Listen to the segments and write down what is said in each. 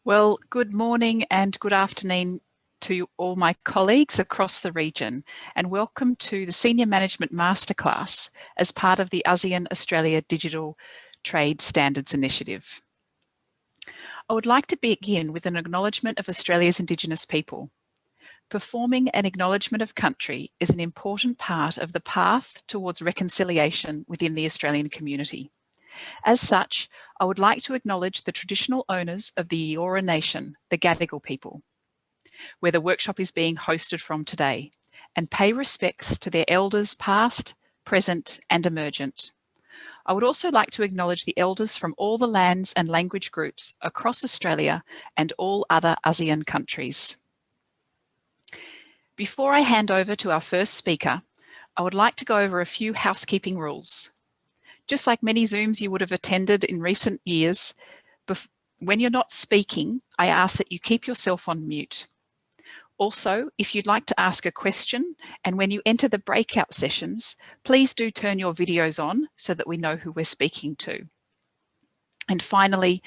Well, good morning and good afternoon to all my colleagues across the region, and welcome to the Senior Management Masterclass as part of the ASEAN-Australia Digital Trade Standards Initiative. I would like to begin with an acknowledgement of Australia's Indigenous people. Performing an acknowledgement of country is an important part of the path towards reconciliation within the Australian community. As such, I would like to acknowledge the traditional owners of the Eora Nation, the Gadigal people, where the workshop is being hosted from today, and pay respects to their elders past, present and emergent. I would also like to acknowledge the elders from all the lands and language groups across Australia and all other ASEAN countries. Before I hand over to our first speaker, I would like to go over a few housekeeping rules. Just like many Zooms you would have attended in recent years, when you're not speaking, I ask that you keep yourself on mute. Also, if you'd like to ask a question, and when you enter the breakout sessions, please do turn your videos on so that we know who we're speaking to. And finally,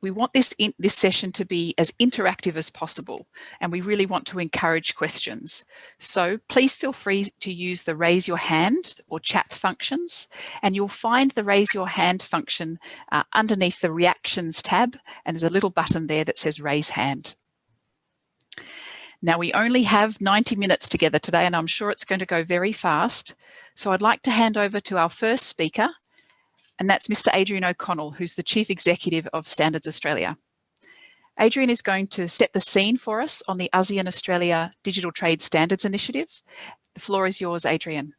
we want this session to be as interactive as possible, and we really want to encourage questions. So please feel free to use the raise your hand or chat functions, and you'll find the raise your hand function underneath the reactions tab, and there's a little button there that says raise hand. Now, we only have 90 minutes together today, and I'm sure it's going to go very fast. So I'd like to hand over to our first speaker, and that's Mr. Adrian O'Connell, who's the Chief Executive of Standards Australia. Adrian is going to set the scene for us on the ASEAN-Australia Digital Trade Standards Initiative. The floor is yours, Adrian.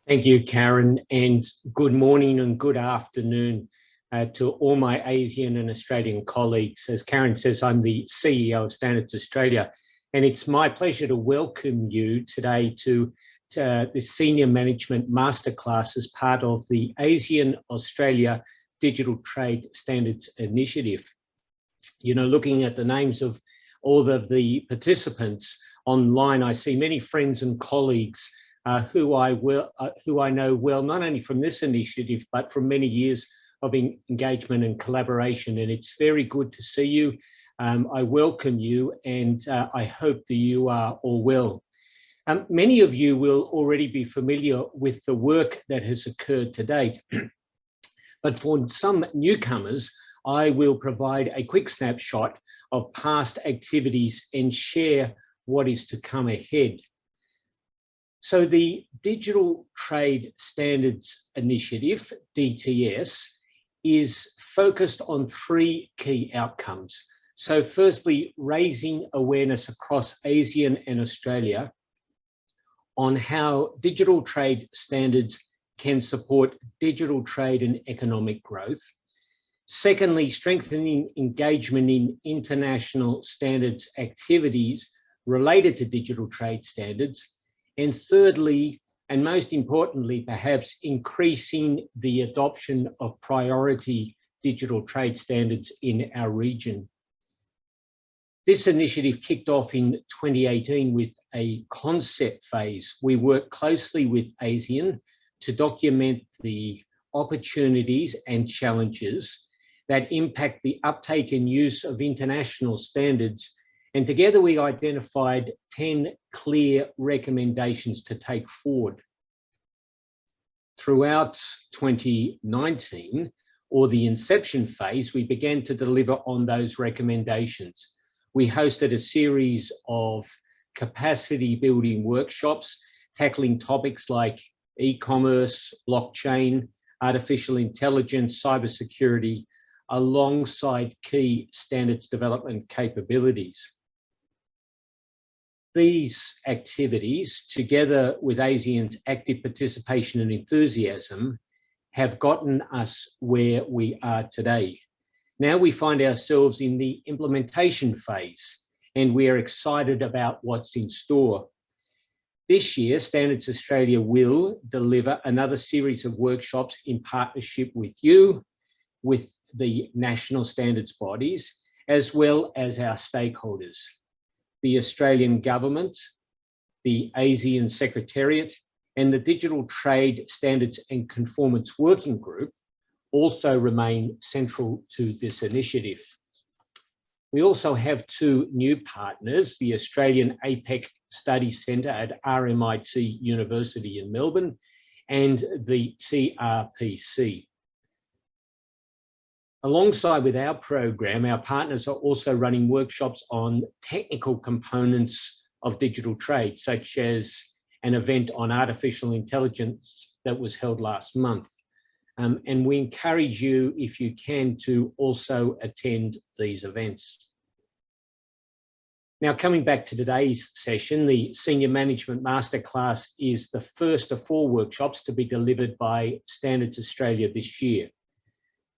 Thank you, Karen, and good morning and good afternoon to all my ASEAN and Australian colleagues. As Karen says, I'm the CEO of Standards Australia, and it's my pleasure to welcome you today to the Senior Management Masterclass as part of the ASEAN-Australia Digital Trade Standards Initiative. You know, looking at the names of all of the participants online, I see many friends and colleagues who I know well, not only from this initiative, but from many years of engagement and collaboration. And it's very good to see you. I welcome you, and I hope that you are all well. Many of you will already be familiar with the work that has occurred to date, but for some newcomers, I will provide a quick snapshot of past activities and share what is to come ahead. So the Digital Trade Standards Initiative, DTS, is focused on three key outcomes. So firstly, raising awareness across ASEAN and Australia on how digital trade standards can support digital trade and economic growth. Secondly, strengthening engagement in international standards activities related to digital trade standards. And thirdly, and most importantly, perhaps increasing the adoption of priority digital trade standards in our region. This initiative kicked off in 2018 with a concept phase. We worked closely with ASEAN to document the opportunities and challenges that impact the uptake and use of international standards. And together we identified 10 clear recommendations to take forward. Throughout 2019, or the inception phase, we began to deliver on those recommendations. We hosted a series of capacity building workshops tackling topics like e-commerce, blockchain, artificial intelligence, cybersecurity, alongside key standards development capabilities. These activities, together with ASEAN's active participation and enthusiasm, have gotten us where we are today. Now we find ourselves in the implementation phase, and we are excited about what's in store. This year, Standards Australia will deliver another series of workshops in partnership with you, with the national standards bodies, as well as our stakeholders, the Australian Government, the ASEAN Secretariat, and the Digital Trade Standards and Conformance Working Group also remain central to this initiative. We also have two new partners, the Australian APEC Study Centre at RMIT University in Melbourne and the TRPC. Alongside with our program, our partners are also running workshops on technical components of digital trade, such as an event on artificial intelligence that was held last month. And we encourage you, if you can, to also attend these events. Now, coming back to today's session, the Senior Management Masterclass is the first of 4 workshops to be delivered by Standards Australia this year.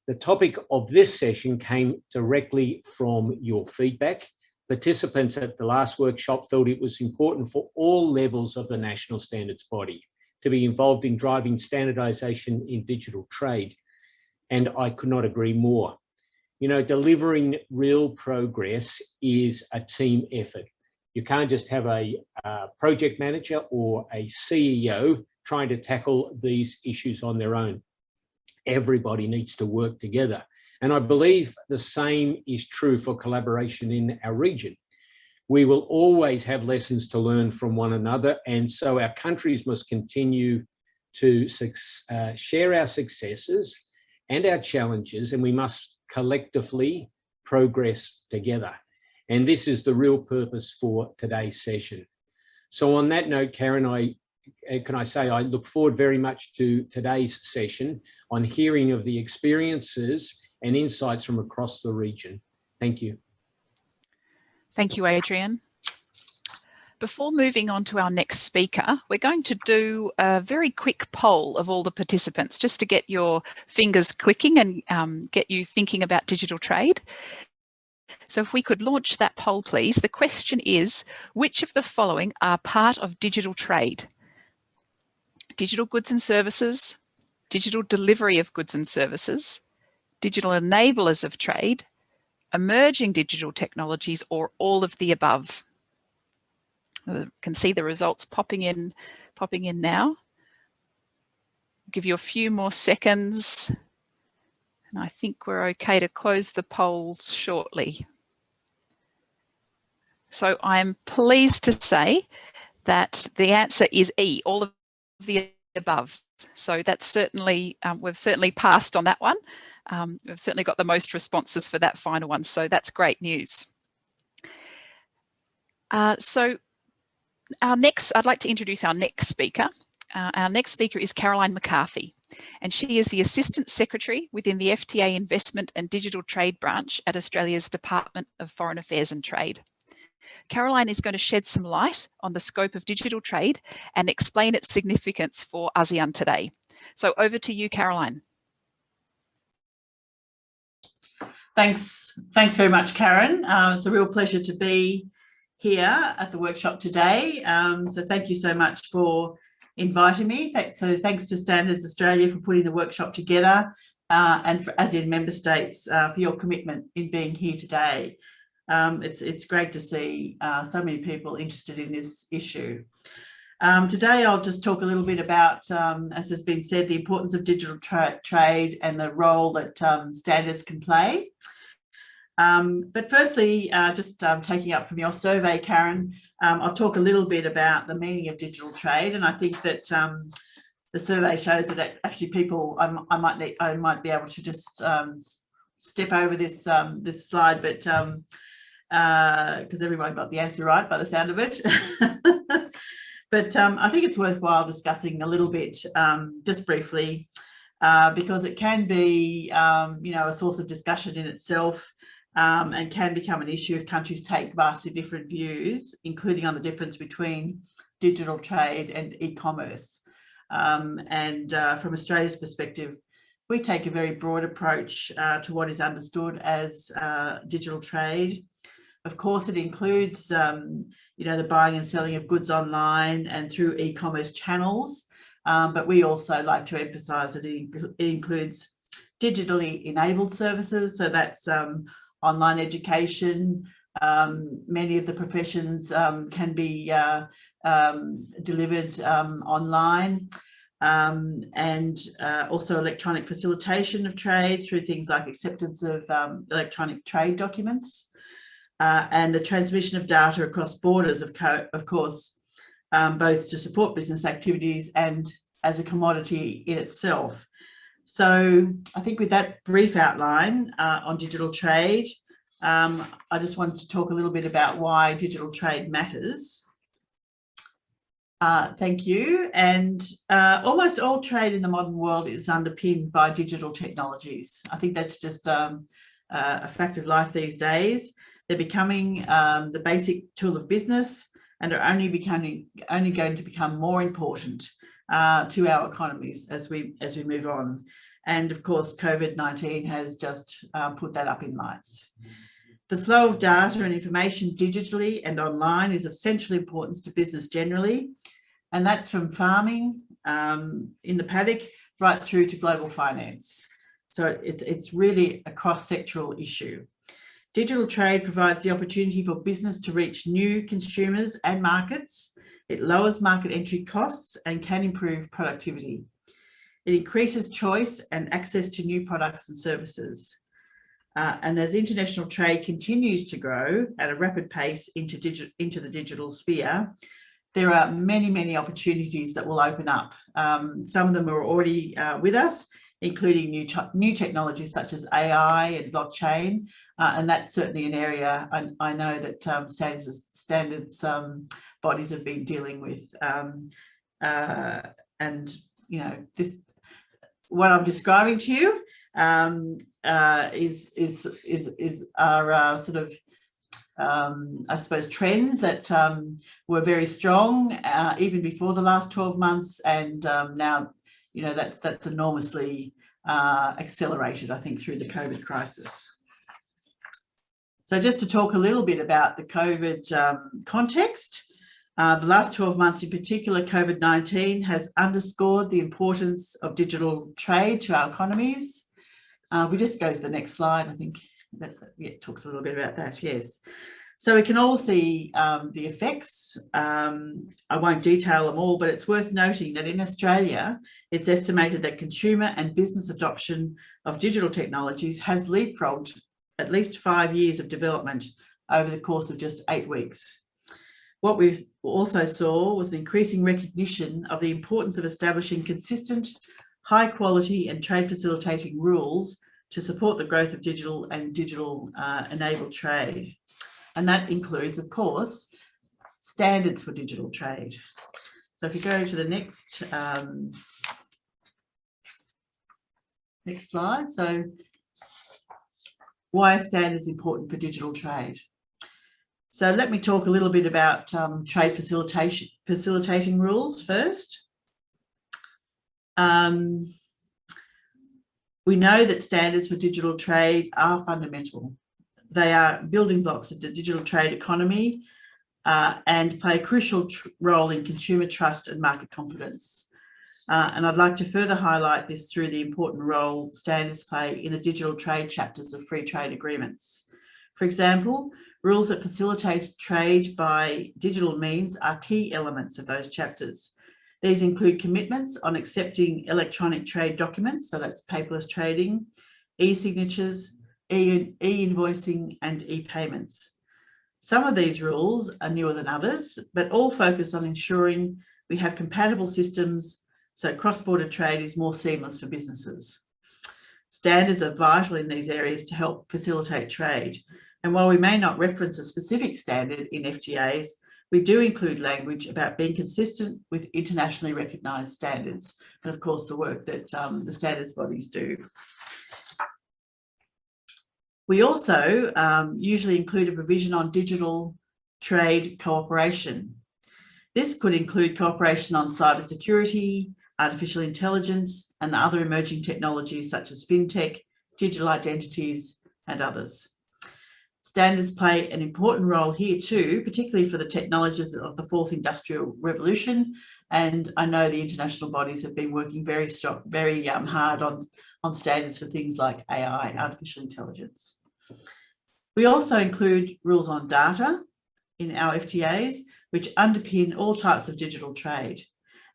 The topic of this session came directly from your feedback. Participants at the last workshop felt it was important for all levels of the national standards body to be involved in driving standardisation in digital trade. And I could not agree more. You know, delivering real progress is a team effort. You can't just have a project manager or a CEO trying to tackle these issues on their own. Everybody needs to work together. And I believe the same is true for collaboration in our region. We will always have lessons to learn from one another, and so our countries must continue to share our successes and our challenges, and we must collectively progress together. And this is the real purpose for today's session. So on that note, Karen, I look forward very much to today's session on hearing of the experiences and insights from across the region. Thank you. Thank you, Adrian. Before moving on to our next speaker, we're going to do a very quick poll of all the participants just to get your fingers clicking and get you thinking about digital trade. So if we could launch that poll, please. The question is, which of the following are part of digital trade? Digital goods and services, digital delivery of goods and services, digital enablers of trade, emerging digital technologies, or all of the above. You can see the results popping in now. Give you a few more seconds, and I think we're okay to close the polls shortly. So I'm pleased to say that the answer is E, all of the above. So that's certainly, we've certainly passed on that one. We've certainly got the most responses for that final one, so that's great news. So I'd like to introduce our next speaker. Our next speaker is Caroline McCarthy, and she is the Assistant Secretary within the FTA Investment and Digital Trade Branch at Australia's Department of Foreign Affairs and Trade. Caroline is going to shed some light on the scope of digital trade and explain its significance for ASEAN today. So over to you, Caroline. Thanks very much, Karen. It's a real pleasure to be here at the workshop today. So thank you so much for inviting me. So thanks to Standards Australia for putting the workshop together and for ASEAN member states for your commitment in being here today. It's great to see so many people interested in this issue. Today I'll just talk a little bit about, as has been said, the importance of digital trade and the role that standards can play. But firstly, just taking up from your survey, Karen, I'll talk a little bit about the meaning of digital trade, and I think that the survey shows that actually people, I might be able to just step over this this slide, but because everyone got the answer right by the sound of it. But I think it's worthwhile discussing a little bit, just briefly, because it can be, you know, a source of discussion in itself, and can become an issue if countries take vastly different views, including on the difference between digital trade and e-commerce. And from Australia's perspective, we take a very broad approach to what is understood as digital trade. Of course, it includes, you know, the buying and selling of goods online and through e-commerce channels, but we also like to emphasise that it includes digitally enabled services. So that's online education. Many of the professions can be delivered online, and also electronic facilitation of trade through things like acceptance of electronic trade documents. and the transmission of data across borders, of course, both to support business activities and as a commodity in itself. So I think with that brief outline on digital trade, I just wanted to talk a little bit about why digital trade matters. Thank you. And almost all trade in the modern world is underpinned by digital technologies. I think that's just a fact of life these days. They're becoming the basic tool of business and are only going to become more important to our economies as we move on. And of course, COVID-19 has just put that up in lights. The flow of data and information digitally and online is of central importance to business generally, and that's from farming in the paddock right through to global finance. So it's really a cross-sectoral issue. Digital trade provides the opportunity for business to reach new consumers and markets. It lowers market entry costs and can improve productivity. It increases choice and access to new products and services. And as international trade continues to grow at a rapid pace into the digital sphere, there are many, many opportunities that will open up. Some of them are already with us, including new technologies such as AI and blockchain. And that's certainly an area I know that standards bodies have been dealing with. And, you know, what I'm describing to you is our sort of I suppose trends that were very strong even before the last 12 months, and now, you know, that's enormously accelerated, I think, through the COVID crisis. So just to talk a little bit about the COVID context, the last 12 months in particular, COVID-19 has underscored the importance of digital trade to our economies. We just go to the next slide. I think that talks a little bit about that, yes. So we can all see the effects. I won't detail them all, but it's worth noting that in Australia, it's estimated that consumer and business adoption of digital technologies has leapfrogged at least 5 years of development over the course of just 8 weeks. What we also saw was an increasing recognition of the importance of establishing consistent, high quality and trade facilitating rules to support the growth of digital and digital enabled trade. And that includes, of course, standards for digital trade. So if you go to the next slide. So why are standards important for digital trade? So let me talk a little bit about trade facilitating rules first. We know that standards for digital trade are fundamental. They are building blocks of the digital trade economy and play a crucial role in consumer trust and market confidence. And I'd like to further highlight this through the important role standards play in the digital trade chapters of free trade agreements. For example, rules that facilitate trade by digital means are key elements of those chapters. These include commitments on accepting electronic trade documents, so that's paperless trading, e-signatures, e-invoicing and e-payments. Some of these rules are newer than others, but all focus on ensuring we have compatible systems so cross-border trade is more seamless for businesses. Standards are vital in these areas to help facilitate trade. And while we may not reference a specific standard in FTAs, we do include language about being consistent with internationally recognised standards, and of course the work that the standards bodies do. We also usually include a provision on digital trade cooperation. This could include cooperation on cybersecurity, artificial intelligence, and other emerging technologies such as fintech, digital identities, and others. Standards play an important role here too, particularly for the technologies of the fourth industrial revolution. And I know the international bodies have been working very hard on standards for things like AI, artificial intelligence. We also include rules on data in our FTAs, which underpin all types of digital trade.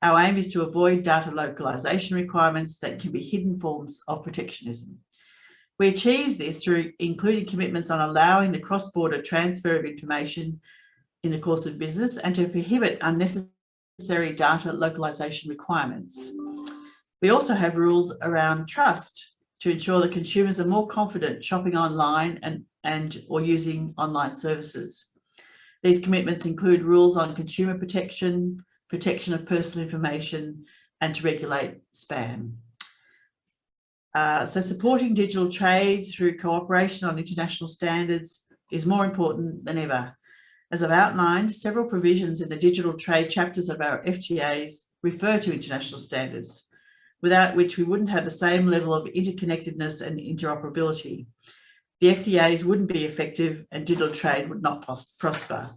Our aim is to avoid data localization requirements that can be hidden forms of protectionism. We achieve this through including commitments on allowing the cross-border transfer of information in the course of business and to prohibit unnecessary data localization requirements. We also have rules around trust to ensure that consumers are more confident shopping online and or using online services. These commitments include rules on consumer protection, protection of personal information, and to regulate spam. So supporting digital trade through cooperation on international standards is more important than ever. As I've outlined, several provisions in the digital trade chapters of our FTAs refer to international standards, without which we wouldn't have the same level of interconnectedness and interoperability. The FTAs wouldn't be effective and digital trade would not prosper.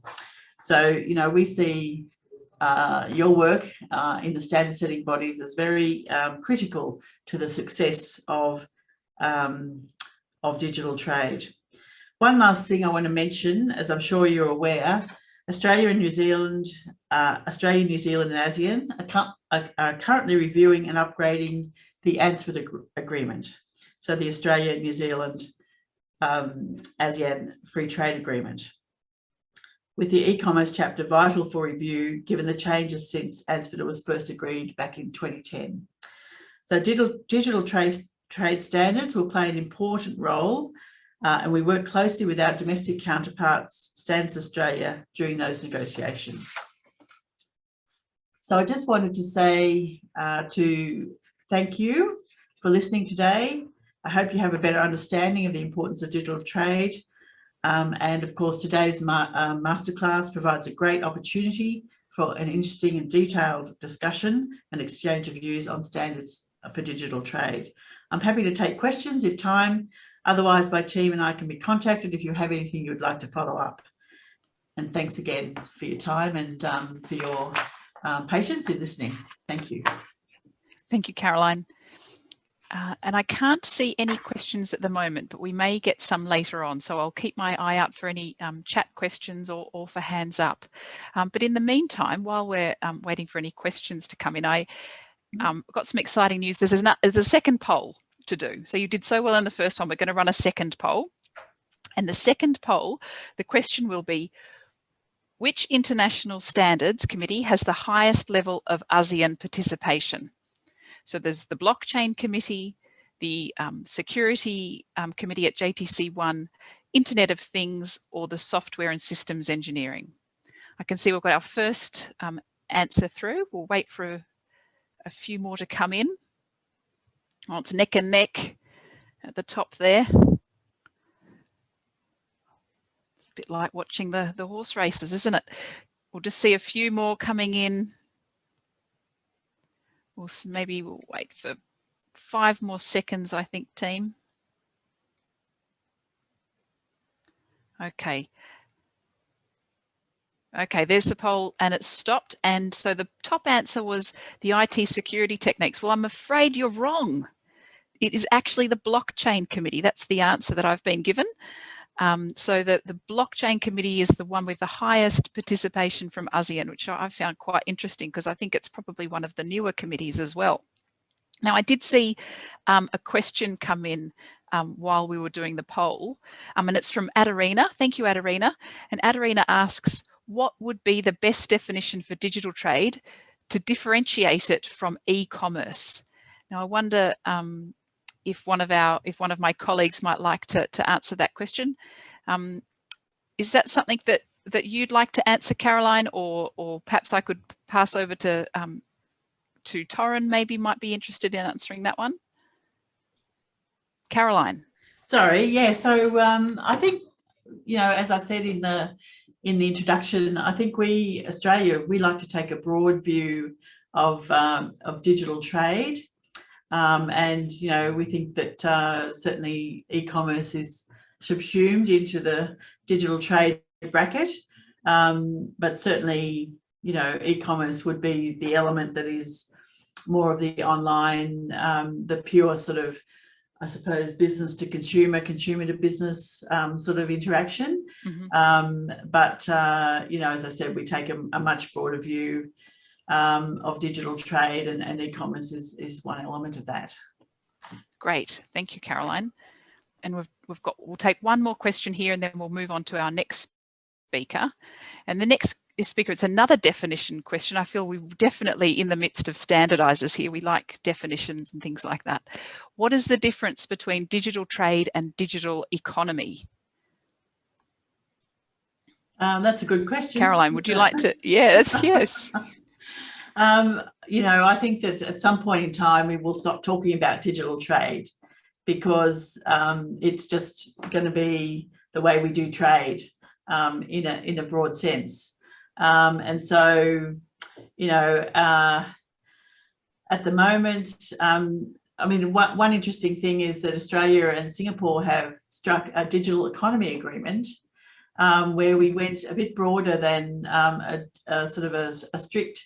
So, you know, we see your work in the standard setting bodies as very critical to the success of digital trade. One last thing I want to mention, as I'm sure you're aware, Australia, New Zealand and ASEAN are currently reviewing and upgrading the ANSBs agreement. So the Australia, New Zealand, ASEAN Free Trade Agreement, with the e-commerce chapter vital for review, given the changes since ANSBs was first agreed back in 2010. So digital trade standards will play an important role, and we work closely with our domestic counterparts, Standards Australia, during those negotiations. So I just wanted to say thank you for listening today. I hope you have a better understanding of the importance of digital trade. And of course, today's masterclass provides a great opportunity for an interesting and detailed discussion and exchange of views on standards for digital trade. I'm happy to take questions if time. Otherwise, my team and I can be contacted if you have anything you would like to follow up. And thanks again for your time and for your patience in listening. Thank you. Thank you, Caroline. And I can't see any questions at the moment, but we may get some later on. So I'll keep my eye out for any chat questions or for hands up. But in the meantime, while we're waiting for any questions to come in, I got some exciting news. There's a second poll to do. So you did so well in the first one. We're going to run a second poll. And the second poll, the question will be, which international standards committee has the highest level of ASEAN participation? So there's the blockchain committee, the security committee at JTC1, Internet of Things, or the software and systems engineering. I can see we've got our first answer through. We'll wait for a few more to come in. Oh, it's neck and neck at the top there. It's a bit like watching the horse races, isn't it? We'll just see a few more coming in. Maybe we'll wait for 5 more seconds, I think, team. Okay. Okay, there's the poll and it's stopped. And so the top answer was the IT security techniques. Well, I'm afraid you're wrong. It is actually the blockchain committee. That's the answer that I've been given. So the blockchain committee is the one with the highest participation from ASEAN, which I found quite interesting because I think it's probably one of the newer committees as well. Now, I did see a question come in while we were doing the poll, and it's from Adarina. Thank you, Adarina. And Adarina asks, what would be the best definition for digital trade to differentiate it from e-commerce? Now, I wonder if one of my colleagues might like to answer that question. Is that something that you'd like to answer, Caroline, or perhaps I could pass over to Torrin, maybe might be interested in answering that one. Caroline. Sorry, yeah. So I think, you know, as I said in the introduction, I think Australia, we like to take a broad view of digital trade. And, you know, we think that certainly e-commerce is subsumed into the digital trade bracket. But certainly, you know, e-commerce would be the element that is more of the online, the pure sort of, I suppose, business to consumer, consumer to business sort of interaction. Mm-hmm. But, you know, as I said, we take a much broader view of digital trade, and e-commerce is one element of that. Great. Thank you, Caroline. and we'll take one more question here, and then we'll move on to our next speaker. And the next speaker, it's another definition question. I feel we're definitely in the midst of standardizers here. We like definitions and things like that. What is the difference between digital trade and digital economy? That's a good question. Caroline, would you like to? Yes, yes. You know, I think that at some point in time we will stop talking about digital trade, because it's just going to be the way we do trade in a broad sense. And so, you know, at the moment, I mean, one interesting thing is that Australia and Singapore have struck a digital economy agreement, where we went a bit broader than a sort of a strict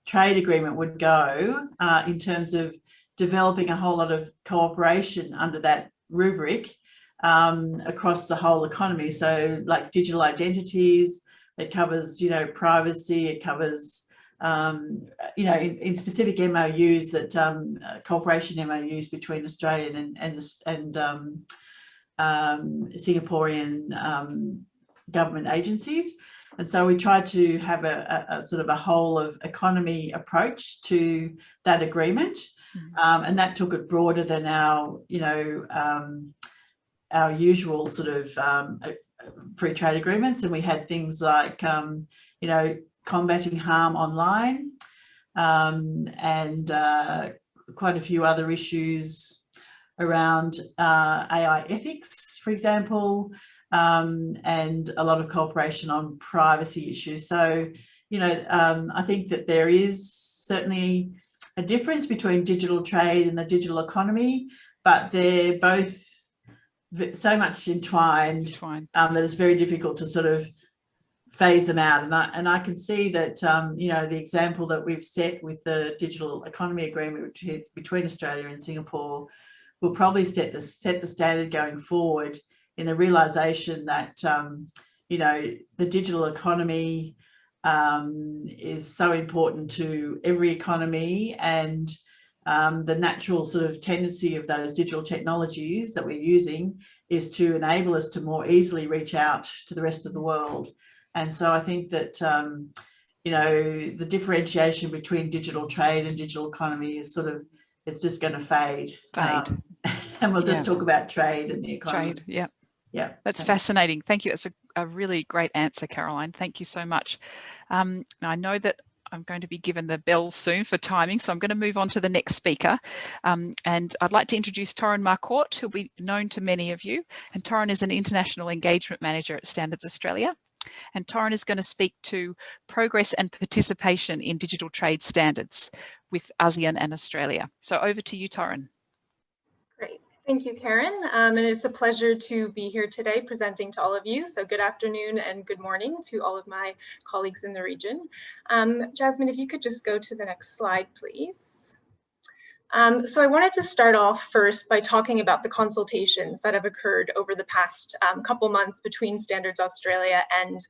trade agreement would go, in terms of developing a whole lot of cooperation under that rubric across the whole economy. So like digital identities, it covers, you know, privacy, it covers, you know, in specific MOUs that cooperation MOUs between Australian and Singaporean government agencies. And so we tried to have a sort of a whole of economy approach to that agreement. And that took it broader than our, you know, our usual sort of free trade agreements. And we had things like, you know, combating harm online, and quite a few other issues around AI ethics, for example, and a lot of cooperation on privacy issues. So, you know, I think that there is certainly a difference between digital trade and the digital economy, but they're both so much entwined that it's very difficult to sort of phase them out. And I can see that, you know, the example that we've set with the digital economy agreement between Australia and Singapore will probably set the standard going forward, in the realization that, you know, the digital economy is so important to every economy, and the natural sort of tendency of those digital technologies that we're using is to enable us to more easily reach out to the rest of the world. And so I think that, you know, the differentiation between digital trade and digital economy is sort of, it's just going to fade. And we'll just talk about trade and the economy. Trade, yeah. Yeah, that's fascinating. Thank you. That's a really great answer, Caroline. Thank you so much. Now I know that I'm going to be given the bell soon for timing, so I'm going to move on to the next speaker. And I'd like to introduce Torren Marcourt, who'll be known to many of you. And Torren is an International Engagement Manager at Standards Australia. And Torren is going to speak to progress and participation in digital trade standards with ASEAN and Australia. So over to you, Torren. Great. Thank you, Karen. And it's a pleasure to be here today presenting to all of you. So good afternoon and good morning to all of my colleagues in the region. Jasmine, if you could just go to the next slide, please. So I wanted to start off first by talking about the consultations that have occurred over the past couple months between Standards Australia and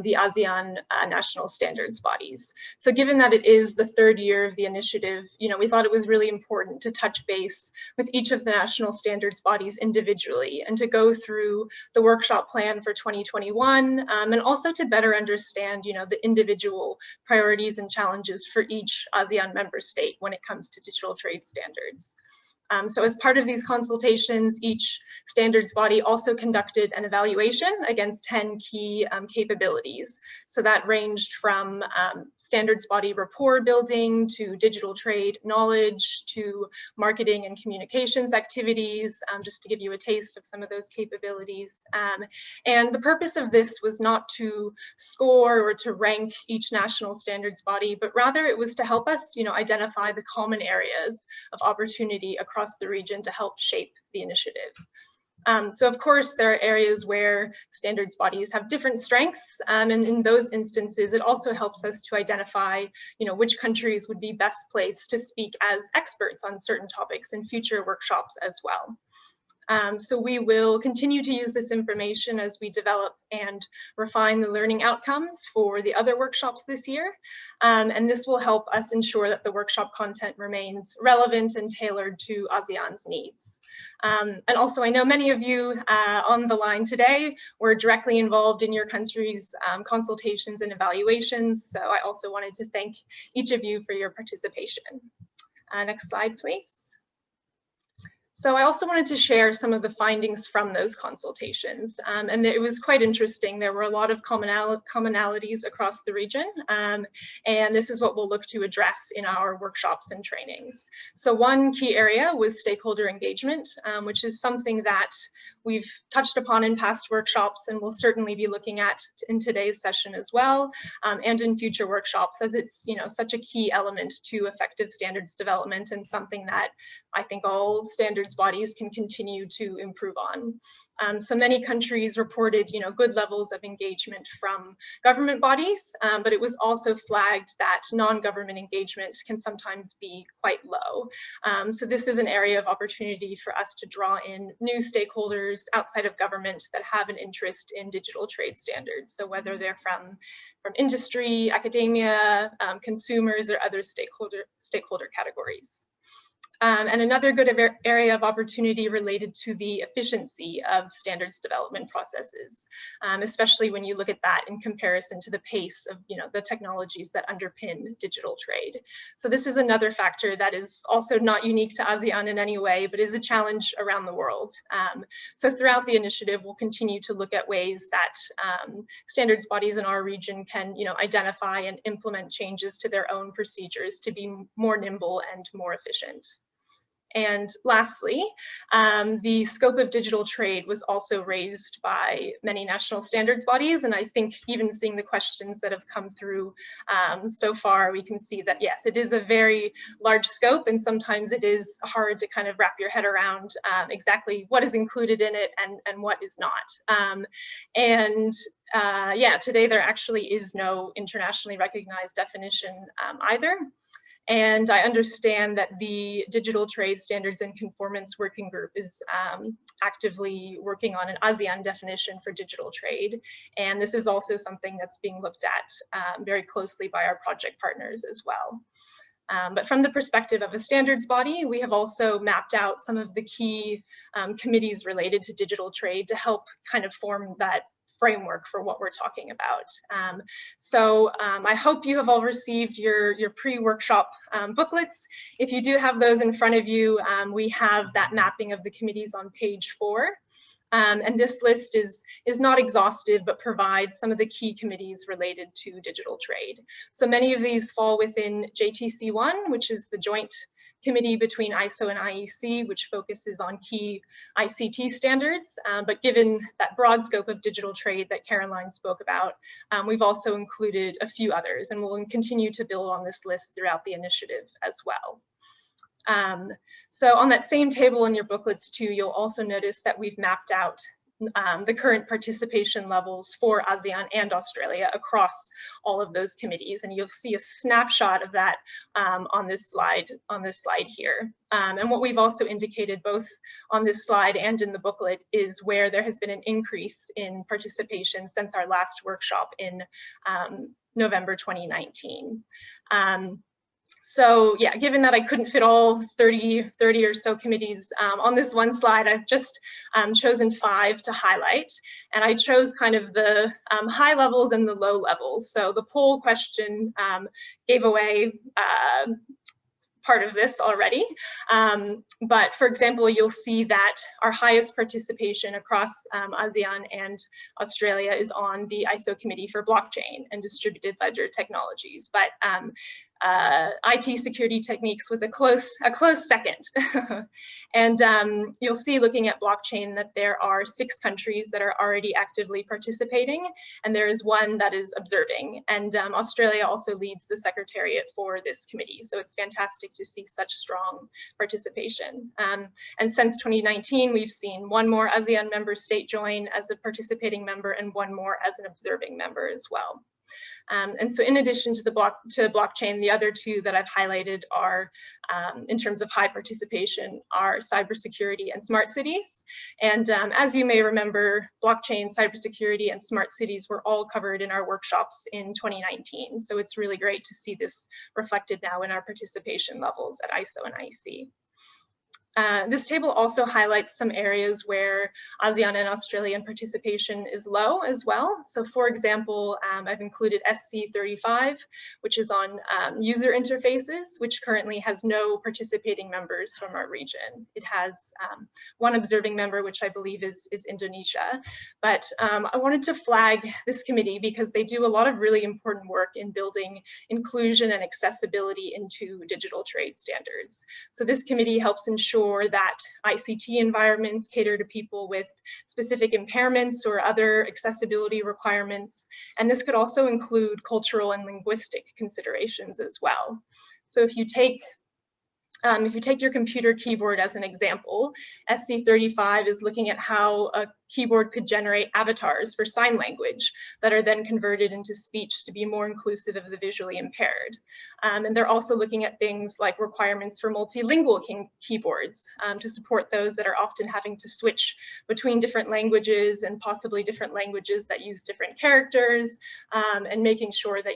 the ASEAN national standards bodies. So given that it is the third year of the initiative, you know, we thought it was really important to touch base with each of the national standards bodies individually, and to go through the workshop plan for 2021, and also to better understand, you know, the individual priorities and challenges for each ASEAN member state when it comes to digital trade standards. So as part of these consultations, each standards body also conducted an evaluation against 10 key capabilities. So that ranged from standards body rapport building to digital trade knowledge to marketing and communications activities, just to give you a taste of some of those capabilities. And the purpose of this was not to score or to rank each national standards body, but rather it was to help us, you know, identify the common areas of opportunity across the region to help shape the initiative. So of course, there are areas where standards bodies have different strengths, and in those instances, it also helps us to identify, you know, which countries would be best placed to speak as experts on certain topics in future workshops as well. So we will continue to use this information as we develop and refine the learning outcomes for the other workshops this year. And this will help us ensure that the workshop content remains relevant and tailored to ASEAN's needs. And also, I know many of you on the line today were directly involved in your country's consultations and evaluations. So I also wanted to thank each of you for your participation. Next slide, please. So I also wanted to share some of the findings from those consultations, and it was quite interesting. There were a lot of commonalities across the region, and this is what we'll look to address in our workshops and trainings. So one key area was stakeholder engagement, which is something that we've touched upon in past workshops and we'll certainly be looking at in today's session as well, and in future workshops, as it's such a key element to effective standards development and something that I think all standards bodies can continue to improve on. So many countries reported, good levels of engagement from government bodies, but it was also flagged that non-government engagement can sometimes be quite low. So this is an area of opportunity for us to draw in new stakeholders outside of government that have an interest in digital trade standards. So whether they're from industry, academia, consumers, or other stakeholder categories. And another good area of opportunity related to the efficiency of standards development processes, especially when you look at that in comparison to the pace of the technologies that underpin digital trade. So this is another factor that is also not unique to ASEAN in any way, but is a challenge around the world. So throughout the initiative, we'll continue to look at ways that standards bodies in our region can identify and implement changes to their own procedures to be more nimble and more efficient. And lastly, the scope of digital trade was also raised by many national standards bodies. And I think even seeing the questions that have come through so far, we can see that, yes, it is a very large scope. And sometimes it is hard to kind of wrap your head around exactly what is included in it and what is not. Yeah, today there actually is no internationally recognized definition either. And I understand that the Digital Trade Standards and Conformance Working Group is actively working on an ASEAN definition for digital trade. And this is also something that's being looked at very closely by our project partners as well. But from the perspective of a standards body, we have also mapped out some of the key committees related to digital trade to help kind of form that framework for what we're talking about. I hope you have all received your pre-workshop booklets. If you do have those in front of you, we have that mapping of the committees on page 4. And this list is not exhaustive, but provides some of the key committees related to digital trade. So many of these fall within JTC1, which is the joint committee between ISO and IEC, which focuses on key ICT standards. But given that broad scope of digital trade that Caroline spoke about, we've also included a few others, and we'll continue to build on this list throughout the initiative as well. So on that same table in your booklets too, you'll also notice that we've mapped out the current participation levels for ASEAN and Australia across all of those committees, and you'll see a snapshot of that on this slide here. And what we've also indicated both on this slide and in the booklet is where there has been an increase in participation since our last workshop in November 2019. So yeah, given that I couldn't fit all 30 or so committees on this one slide, I've just chosen 5 to highlight. And I chose kind of the high levels and the low levels. So the poll question gave away part of this already. But for example, you'll see that our highest participation across ASEAN and Australia is on the ISO Committee for Blockchain and Distributed Ledger Technologies. But IT security techniques was a close second. And you'll see, looking at blockchain, that there are 6 countries that are already actively participating, and there is 1 that is observing. And Australia also leads the secretariat for this committee, so it's fantastic to see such strong participation. And since 2019, we've seen 1 more ASEAN member state join as a participating member and 1 more as an observing member as well. And so in addition to blockchain, the other two that I've highlighted are, in terms of high participation, are cybersecurity and smart cities. And as you may remember, blockchain, cybersecurity, and smart cities were all covered in our workshops in 2019. So it's really great to see this reflected now in our participation levels at ISO and IEC. This table also highlights some areas where ASEAN and Australian participation is low as well. So for example, I've included SC35, which is on user interfaces, which currently has no participating members from our region. It has one observing member, which I believe is Indonesia. But I wanted to flag this committee because they do a lot of really important work in building inclusion and accessibility into digital trade standards. So this committee helps ensure that ICT environments cater to people with specific impairments or other accessibility requirements. And this could also include cultural and linguistic considerations as well. So if you take your computer keyboard as an example, SC35 is looking at how a keyboard could generate avatars for sign language that are then converted into speech to be more inclusive of the visually impaired. And they're also looking at things like requirements for multilingual keyboards to support those that are often having to switch between different languages and possibly different languages that use different characters, and making sure that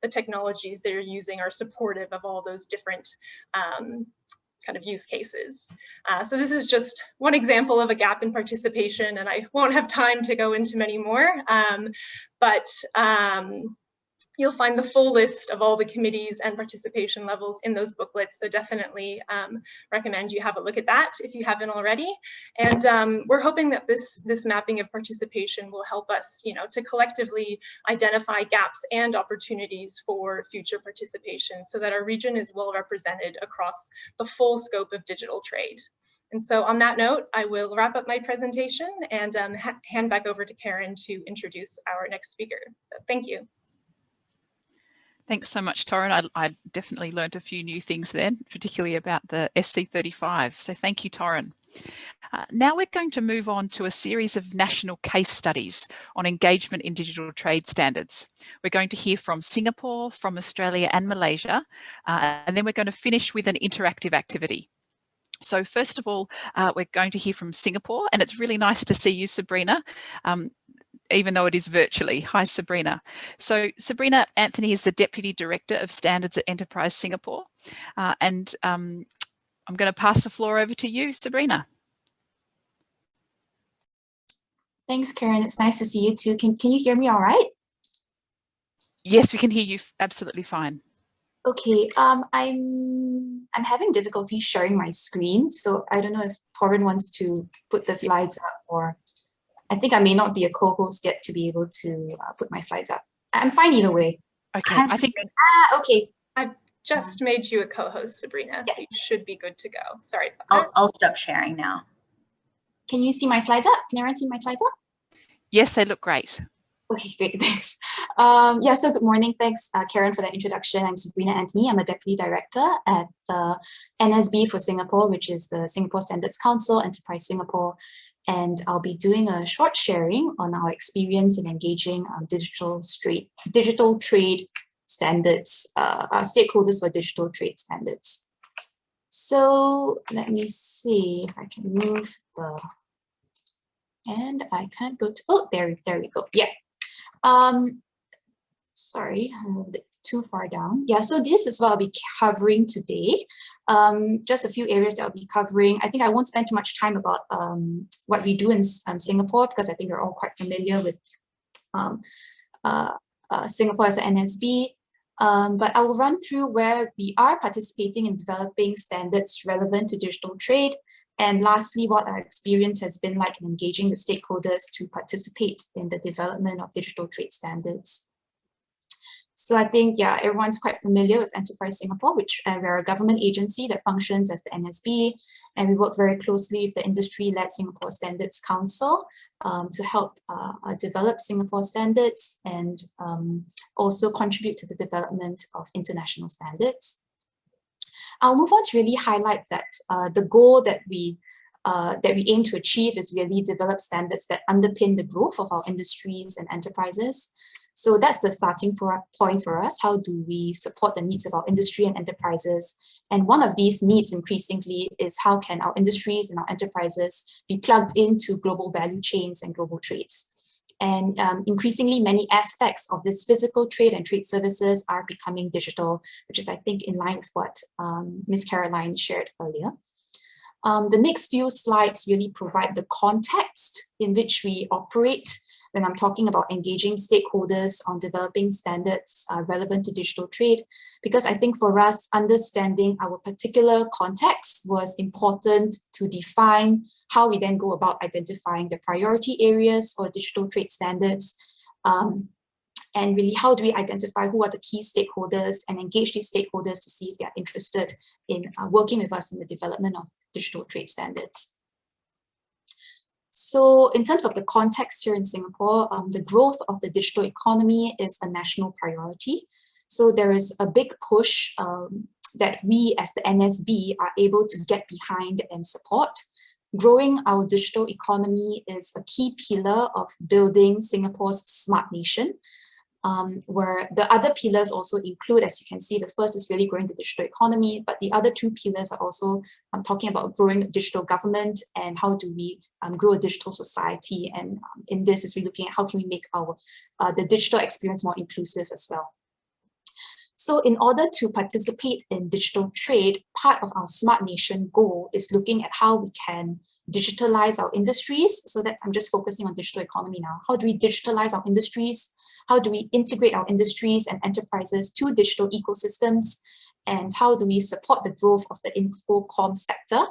the technologies that you're using are supportive of all those different kind of use cases. So this is just one example of a gap in participation, and I won't have time to go into many more, but you'll find the full list of all the committees and participation levels in those booklets. So definitely recommend you have a look at that if you haven't already. And we're hoping that this mapping of participation will help us, to collectively identify gaps and opportunities for future participation so that our region is well represented across the full scope of digital trade. And so on that note, I will wrap up my presentation and hand back over to Karen to introduce our next speaker. So thank you. Thanks so much, Torrin. I definitely learned a few new things then, particularly about the SC35. So thank you, Torrin. Now we're going to move on to a series of national case studies on engagement in digital trade standards. We're going to hear from Singapore, from Australia and Malaysia, and then we're going to finish with an interactive activity. So first of all, we're going to hear from Singapore, and it's really nice to see you, Sabrina. Even though it is virtually. Hi, Sabrina. So Sabrina Anthony is the Deputy Director of Standards at Enterprise Singapore. I'm going to pass the floor over to you, Sabrina. Thanks, Karen. It's nice to see you too. Can you hear me all right? Yes, we can hear you absolutely fine. Okay, I'm having difficulty sharing my screen, so I don't know if Torrin wants to put the slides up, or I think I may not be a co-host yet to be able to put my slides up. I'm fine either way. Okay, I think. Okay. I've just made you a co-host, Sabrina, so you should be good to go. Sorry about that. I'll stop sharing now. Can you see my slides up? Can everyone see my slides up? Yes, they look great. Okay, great, thanks. Yeah, so good morning. Thanks, Karen, for that introduction. I'm Sabrina Anthony. I'm a Deputy Director at the NSB for Singapore, which is the Singapore Standards Council, Enterprise Singapore. And I'll be doing a short sharing on our experience in engaging digital trade standards, our stakeholders for digital trade standards. So let me see if I can move the, and I can't go to, oh, there we go. Yeah. Sorry, I'm a bit too far down. Yeah, so this is what I'll be covering today. Just a few areas that I'll be covering. I think I won't spend too much time about what we do in Singapore, because I think you're all quite familiar with Singapore as an NSB. But I will run through where we are participating in developing standards relevant to digital trade. And lastly, what our experience has been like in engaging the stakeholders to participate in the development of digital trade standards. So I think, yeah, everyone's quite familiar with Enterprise Singapore, which we're a government agency that functions as the NSB, and we work very closely with the industry-led Singapore Standards Council to help develop Singapore standards and also contribute to the development of international standards. I'll move on to really highlight that the goal that we aim to achieve is really develop standards that underpin the growth of our industries and enterprises. So that's the starting point for us. How do we support the needs of our industry and enterprises? And one of these needs increasingly is how can our industries and our enterprises be plugged into global value chains and global trades? And increasingly, many aspects of this physical trade and trade services are becoming digital, which is, I think, in line with what Ms. Caroline shared earlier. The next few slides really provide the context in which we operate when I'm talking about engaging stakeholders on developing standards relevant to digital trade, because I think for us, understanding our particular context was important to define how we then go about identifying the priority areas for digital trade standards, and really how do we identify who are the key stakeholders and engage these stakeholders to see if they're interested in working with us in the development of digital trade standards. So in terms of the context here in Singapore, the growth of the digital economy is a national priority. So there is a big push that we as the NSB are able to get behind and support. Growing our digital economy is a key pillar of building Singapore's smart nation, where the other pillars also include, as you can see, the first is really growing the digital economy, but the other two pillars are also talking about growing digital government and how do we grow a digital society. And in this is we're looking at how can we make our the digital experience more inclusive as well. So in order to participate in digital trade, part of our Smart Nation goal is looking at how we can digitalize our industries. So that I'm just focusing on digital economy now. How do we digitalize our industries? How do we integrate our industries and enterprises to digital ecosystems? And how do we support the growth of the infocom sector,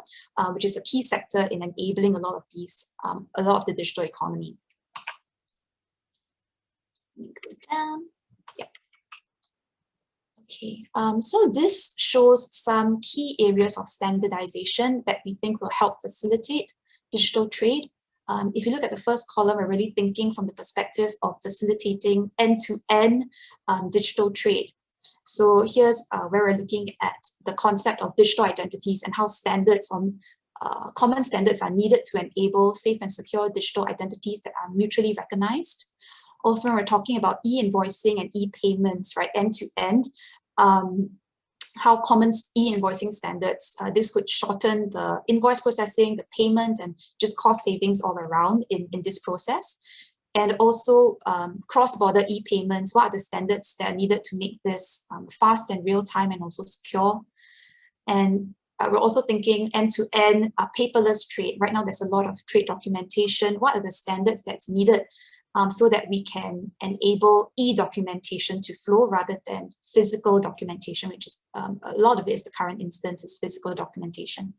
which is a key sector in enabling a lot of the digital economy? Let me go down. Yep. Okay, so this shows some key areas of standardization that we think will help facilitate digital trade. If you look at the first column, we're really thinking from the perspective of facilitating end-to-end digital trade. So here's where we're looking at the concept of digital identities and how standards on common standards are needed to enable safe and secure digital identities that are mutually recognized. Also, when we're talking about e-invoicing and e-payments, right, end-to-end, how common e-invoicing standards, this could shorten the invoice processing, the payment, and just cost savings all around in this process. And also cross-border e-payments, what are the standards that are needed to make this fast and real-time and also secure? And we're also thinking end-to-end paperless trade. Right now, there's a lot of trade documentation. What are the standards that's needed so that we can enable e-documentation to flow rather than physical documentation, which is a lot of it is the current instance is physical documentation.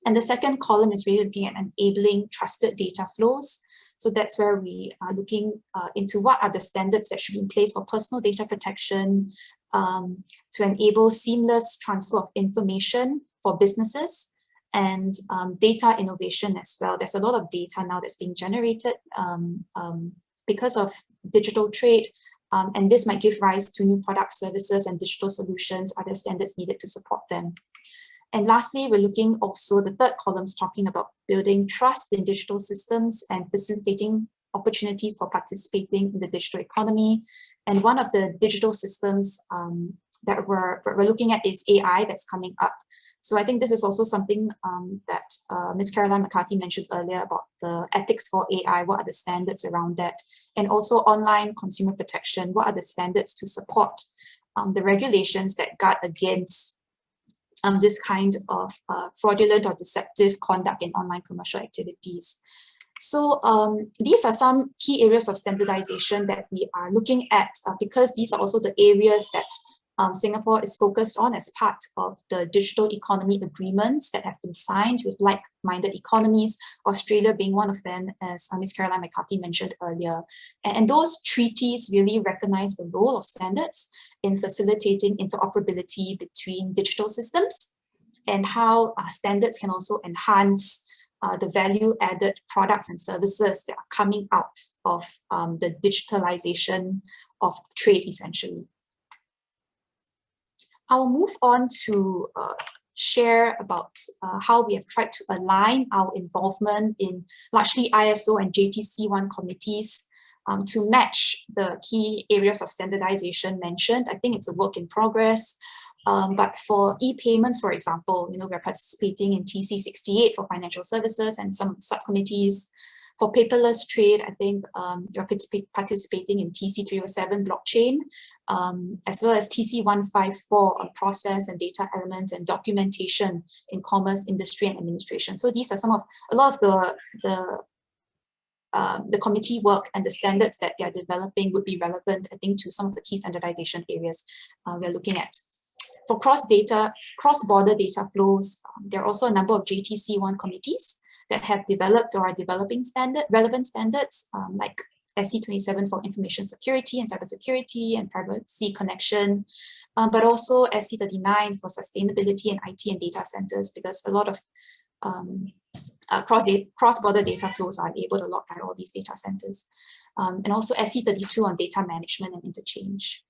And the second column is really looking at enabling trusted data flows. So that's where we are looking into what are the standards that should be in place for personal data protection to enable seamless transfer of information for businesses and data innovation as well. There's a lot of data now that's being generated because of digital trade, and this might give rise to new products, services, and digital solutions, other standards needed to support them. And lastly, we're looking also, the third column is talking about building trust in digital systems and facilitating opportunities for participating in the digital economy. And one of the digital systems that we're looking at is AI that's coming up. So I think this is also something that Ms. Caroline McCarthy mentioned earlier about the ethics for AI, what are the standards around that? And also online consumer protection, what are the standards to support the regulations that guard against this kind of fraudulent or deceptive conduct in online commercial activities. So these are some key areas of standardization that we are looking at because these are also the areas that Singapore is focused on as part of the digital economy agreements that have been signed with like-minded economies, Australia being one of them, as Ms. Caroline McCarthy mentioned earlier. And those treaties really recognize the role of standards in facilitating interoperability between digital systems and how standards can also enhance the value-added products and services that are coming out of the digitalization of trade, essentially. I'll move on to share about how we have tried to align our involvement in largely ISO and JTC1 committees to match the key areas of standardization mentioned. I think it's a work in progress. But for e-payments, for example, we're participating in TC68 for financial services and some of the subcommittees. For paperless trade, I think you're participating in TC307 blockchain, as well as TC154 on process and data elements and documentation in commerce, industry, and administration. So these are a lot of the committee work and the standards that they are developing would be relevant, I think, to some of the key standardization areas we're looking at. For cross-border data flows, there are also a number of JTC1 committees that have developed or are developing relevant standards like SC27 for information security and cybersecurity and privacy connection, but also SC39 for sustainability and IT and data centers, because a lot of cross-border data flows are enabled a lot by all these data centers. And also SC32 on data management and interchange.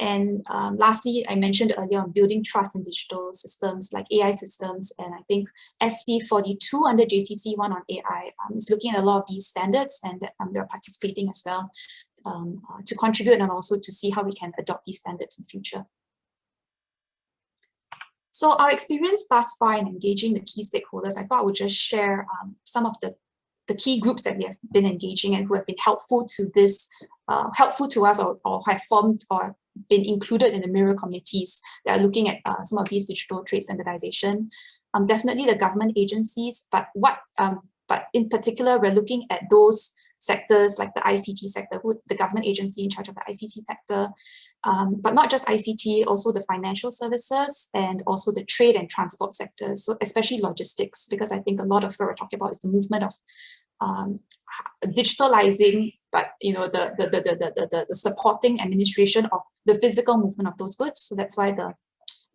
And lastly, I mentioned earlier on building trust in digital systems like AI systems, and I think SC42 under JTC1 on AI is looking at a lot of these standards, and we're participating as well to contribute and also to see how we can adopt these standards in future. So our experience thus far in engaging the key stakeholders, I thought I would just share some of the key groups that we have been engaging and who have been helpful to this, helpful to us or have formed or been included in the mirror committees that are looking at some of these digital trade standardization. Definitely the government agencies, but in particular, we're looking at those sectors like the ICT sector, the government agency in charge of the ICT sector, but not just ICT, also the financial services and also the trade and transport sectors, so especially logistics, because I think a lot of what we're talking about is the movement of digitalizing, but the supporting administration of the physical movement of those goods. So that's why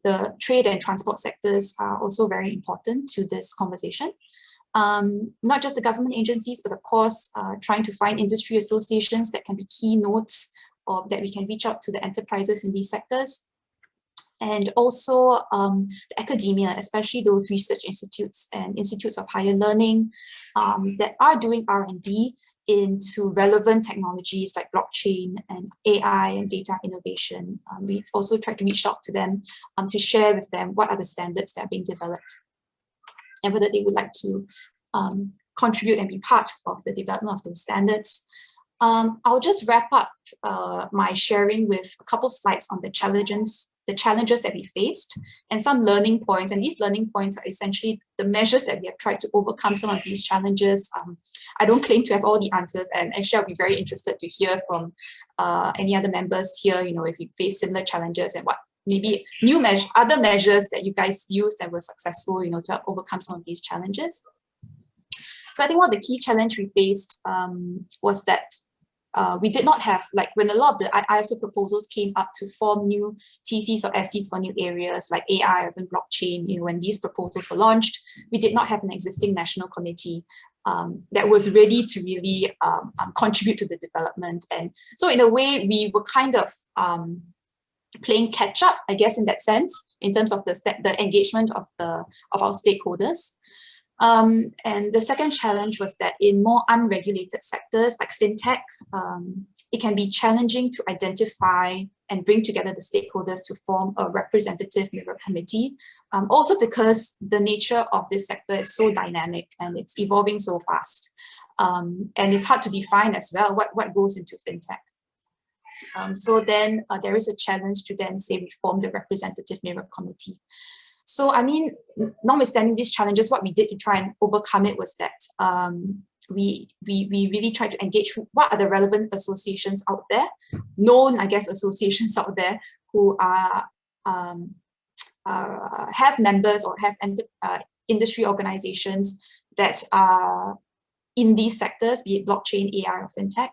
the trade and transport sectors are also very important to this conversation. Not just the government agencies, but of course, trying to find industry associations that can be keynotes or that we can reach out to the enterprises in these sectors. And also the academia, especially those research institutes and institutes of higher learning that are doing R&D into relevant technologies like blockchain and AI and data innovation. We've also tried to reach out to them to share with them what are the standards that are being developed and whether they would like to contribute and be part of the development of those standards. I'll just wrap up my sharing with a couple of slides on the challenges that we faced and some learning points. And these learning points are essentially the measures that we have tried to overcome some of these challenges. I don't claim to have all the answers, and actually I'll be very interested to hear from any other members here, if you face similar challenges and what maybe other measures that you guys used that were successful, to overcome some of these challenges. So I think one of the key challenge we faced was that we did not have, like when a lot of the ISO proposals came up to form new TCs or SCs for new areas like AI or even blockchain, when these proposals were launched, we did not have an existing national committee that was ready to really contribute to the development. And so in a way, we were kind of playing catch up, I guess, in that sense, in terms of the engagement of our stakeholders. And the second challenge was that in more unregulated sectors like fintech, it can be challenging to identify and bring together the stakeholders to form a representative mirror committee. Also because the nature of this sector is so dynamic and it's evolving so fast. And it's hard to define as well what goes into fintech. So then there is a challenge to then say we form the representative mirror committee. So, I mean, notwithstanding these challenges, what we did to try and overcome it was that we really tried to engage what are the relevant associations out there, known, I guess, associations out there who are have members or have industry organizations that are in these sectors, be it blockchain, AI, or fintech.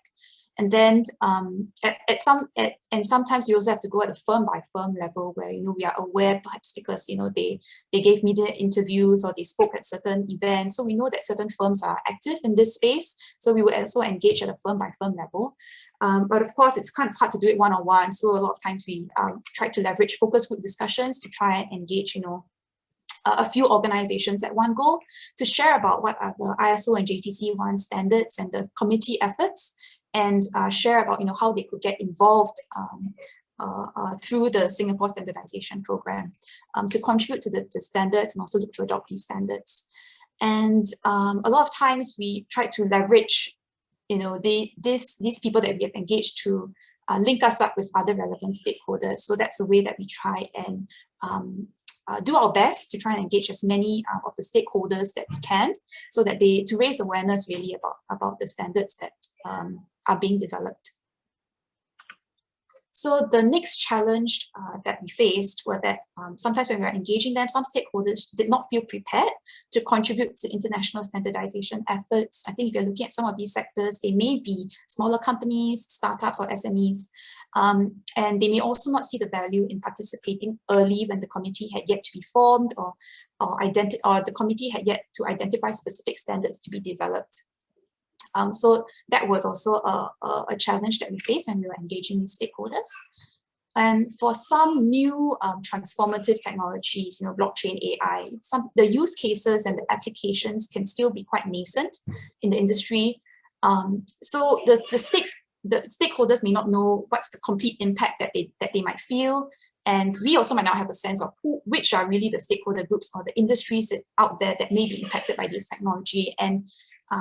And then and sometimes we also have to go at a firm by firm level where we are aware, perhaps because they gave media interviews or they spoke at certain events, so we know that certain firms are active in this space. So we will also engage at a firm by firm level. But of course, it's kind of hard to do it one-on-one. So a lot of times we try to leverage focus group discussions to try and engage a few organizations at one go to share about what are the ISO and JTC1 standards and the committee efforts. and share about how they could get involved through the Singapore Standardization Program to contribute to the standards and also to adopt these standards. And a lot of times we try to leverage these people that we have engaged to link us up with other relevant stakeholders. So that's a way that we try and do our best to try and engage as many of the stakeholders that we can, so that to raise awareness really about the standards that are being developed. So the next challenge that we faced was that sometimes when we were engaging them, some stakeholders did not feel prepared to contribute to international standardization efforts. I think if you're looking at some of these sectors, they may be smaller companies, startups, or SMEs, and they may also not see the value in participating early when the committee had yet to be formed, or the committee had yet to identify specific standards to be developed. So that was also a challenge that we faced when we were engaging with stakeholders. And for some new transformative technologies, blockchain, AI, the use cases and the applications can still be quite nascent in the industry. So the stakeholders may not know what's the complete impact that they might feel. And we also might not have a sense of which are really the stakeholder groups or the industries out there that may be impacted by this technology. And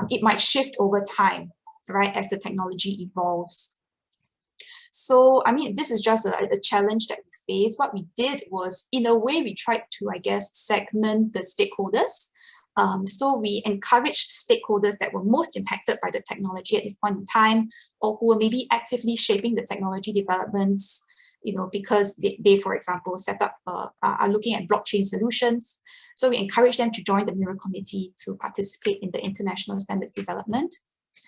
it might shift over time, right, as the technology evolves. So, I mean, this is just a challenge that we face. What we did was, in a way, we tried to, I guess, segment the stakeholders. So we encouraged stakeholders that were most impacted by the technology at this point in time, or who were maybe actively shaping the technology developments, because they, for example, are looking at blockchain solutions. So we encourage them to join the Mirror Committee to participate in the international standards development.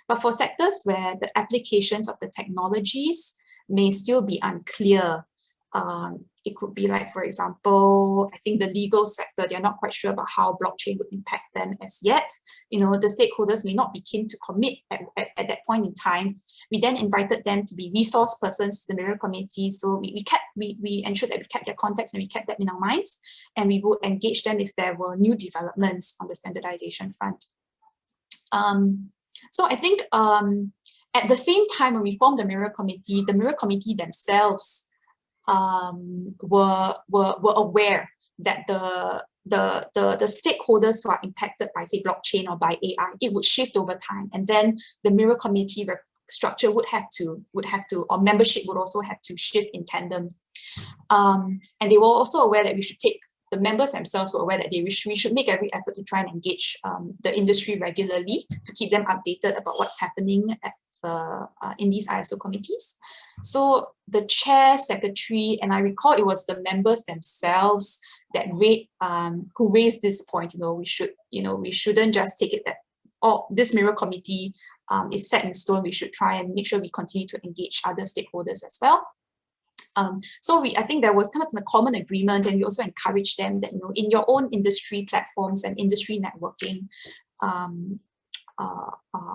But for sectors where the applications of the technologies may still be unclear, it could be like, for example, I think the legal sector, they're not quite sure about how blockchain would impact them as yet. The stakeholders may not be keen to commit at that point in time. We then invited them to be resource persons to the Mirror Committee. So we ensured that we kept their contacts and we kept them in our minds, and we would engage them if there were new developments on the standardization front. So I think at the same time when we formed the Mirror Committee themselves were aware that the stakeholders who are impacted by, say, blockchain or by AI, it would shift over time, and then the Mirror Committee structure would have to, or membership would also have to shift in tandem. And they were also aware that the members themselves were aware that we should make every effort to try and engage the industry regularly to keep them updated about what's happening in these ISO committees. So the chair, secretary, and I recall it was the members themselves that who raised this point. We shouldn't just take it that this Mirror Committee is set in stone. We should try and make sure we continue to engage other stakeholders as well. So I think there was kind of a common agreement, and we also encouraged them that in your own industry platforms and industry networking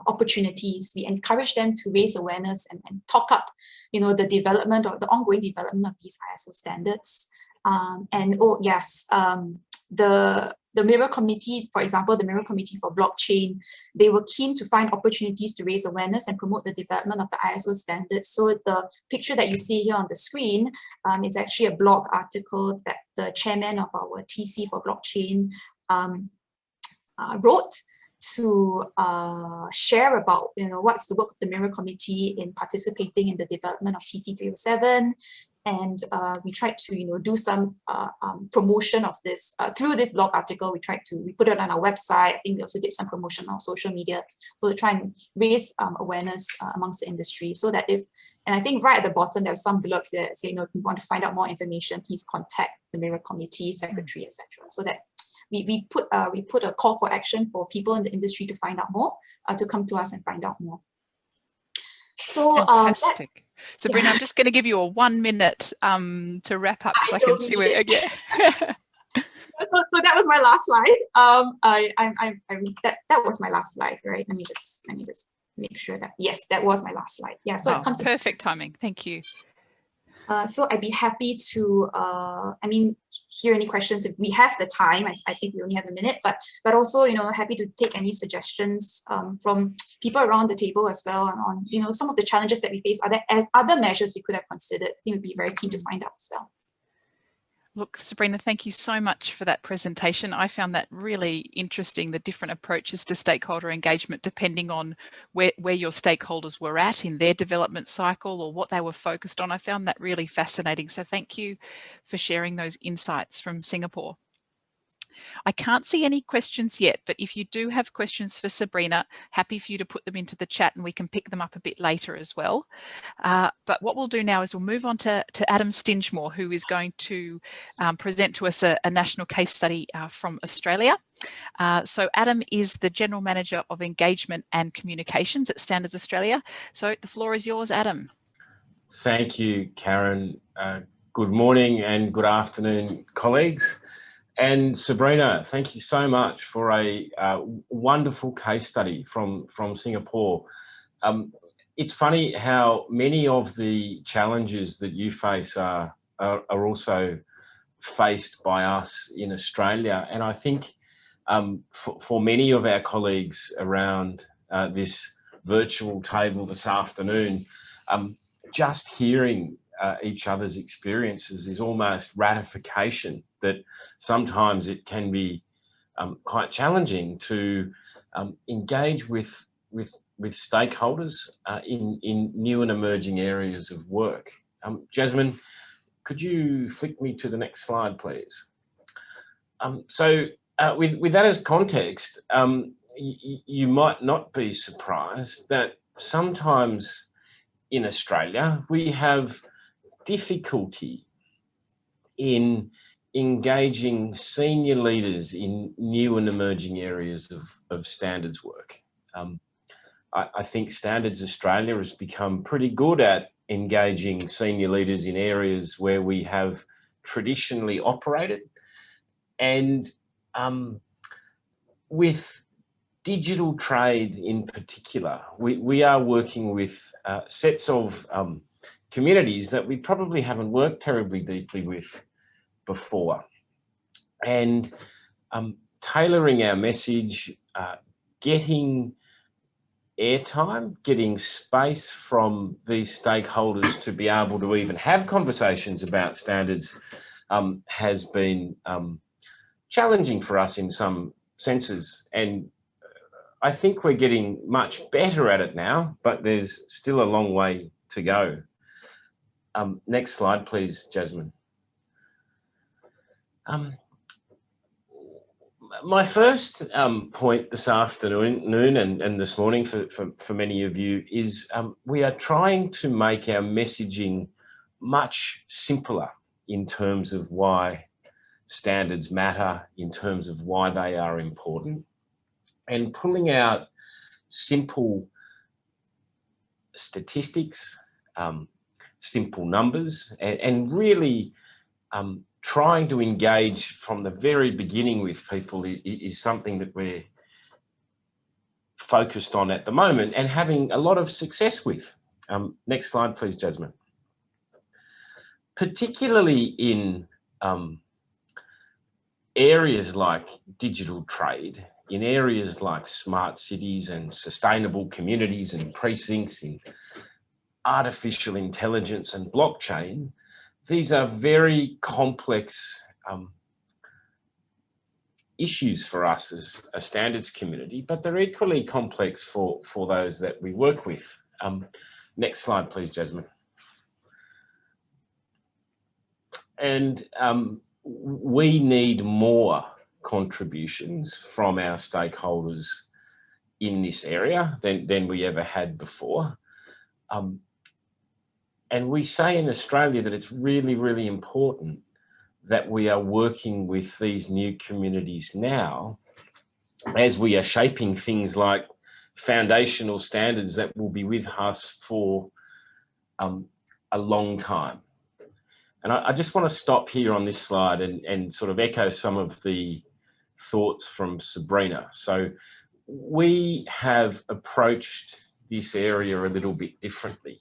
opportunities, we encourage them to raise awareness and talk up, the development or the ongoing development of these ISO standards. The Mirror Committee, for example, the Mirror Committee for Blockchain, they were keen to find opportunities to raise awareness and promote the development of the ISO standards. So the picture that you see here on the screen is actually a blog article that the chairman of our TC for Blockchain wrote to share about what's the work of the Mirror Committee in participating in the development of TC 307. And we tried to do some promotion of this through this blog article. We put it on our website. I think we also did some promotion on social media, so to try and raise awareness amongst the industry. So that and I think right at the bottom there's some blurb that say, if you want to find out more information, please contact the Mirror Committee secretary, etc. So that we put a call for action for people in the industry to find out more, to come to us and find out more. So fantastic. Sabrina, I'm just going to give you a 1 minute to wrap up, so I can see where. Yeah. So that was my last slide. That was my last slide, right? Let me just make sure that yes, that was my last slide. Yeah. So perfect timing. Thank you. So I'd be happy to, hear any questions if we have the time. I think we only have a minute, but also, happy to take any suggestions from people around the table as well on, some of the challenges that we face. Are there other measures we could have considered? I think we'd be very keen to find out as well. Look, Sabrina, thank you so much for that presentation. I found that really interesting, the different approaches to stakeholder engagement depending on where your stakeholders were at in their development cycle or what they were focused on. I found that really fascinating. So thank you for sharing those insights from Singapore. I can't see any questions yet, but if you do have questions for Sabrina, happy for you to put them into the chat and we can pick them up a bit later as well. But what we'll do now is we'll move on to Adam Stingemore, who is going to present to us a national case study from Australia. So Adam is the General Manager of Engagement and Communications at Standards Australia. So the floor is yours, Adam. Thank you, Karen. Good morning and good afternoon, colleagues. And Sabrina, thank you so much for a wonderful case study from Singapore. It's funny how many of the challenges that you face are also faced by us in Australia. And I think for many of our colleagues around this virtual table this afternoon, just hearing each other's experiences is almost ratification that sometimes it can be quite challenging to engage with stakeholders in new and emerging areas of work. Jasmine, could you flick me to the next slide, please? With that as context, you might not be surprised that sometimes in Australia we have difficulty in engaging senior leaders in new and emerging areas of standards work. I think Standards Australia has become pretty good at engaging senior leaders in areas where we have traditionally operated. And with digital trade in particular, we are working with sets of communities that we probably haven't worked terribly deeply with before. And tailoring our message, getting airtime, getting space from these stakeholders to be able to even have conversations about standards has been challenging for us in some senses. And I think we're getting much better at it now, but there's still a long way to go. Next slide, please, Jasmine. My first point this afternoon and this morning for many of you is we are trying to make our messaging much simpler in terms of why standards matter, in terms of why they are important, and pulling out simple statistics, simple numbers, and really trying to engage from the very beginning with people is something that we're focused on at the moment and having a lot of success with. Next slide, please, Jasmine. Particularly in areas like digital trade, in areas like smart cities and sustainable communities and precincts, in artificial intelligence and blockchain, these are very complex issues for us as a standards community, but they're equally complex for those that we work with. Next slide, please, Jasmine. And we need more contributions from our stakeholders in this area than we ever had before. And we say in Australia that it's really, really important that we are working with these new communities now as we are shaping things like foundational standards that will be with us for a long time. And I just want to stop here on this slide and sort of echo some of the thoughts from Sabrina. So we have approached this area a little bit differently.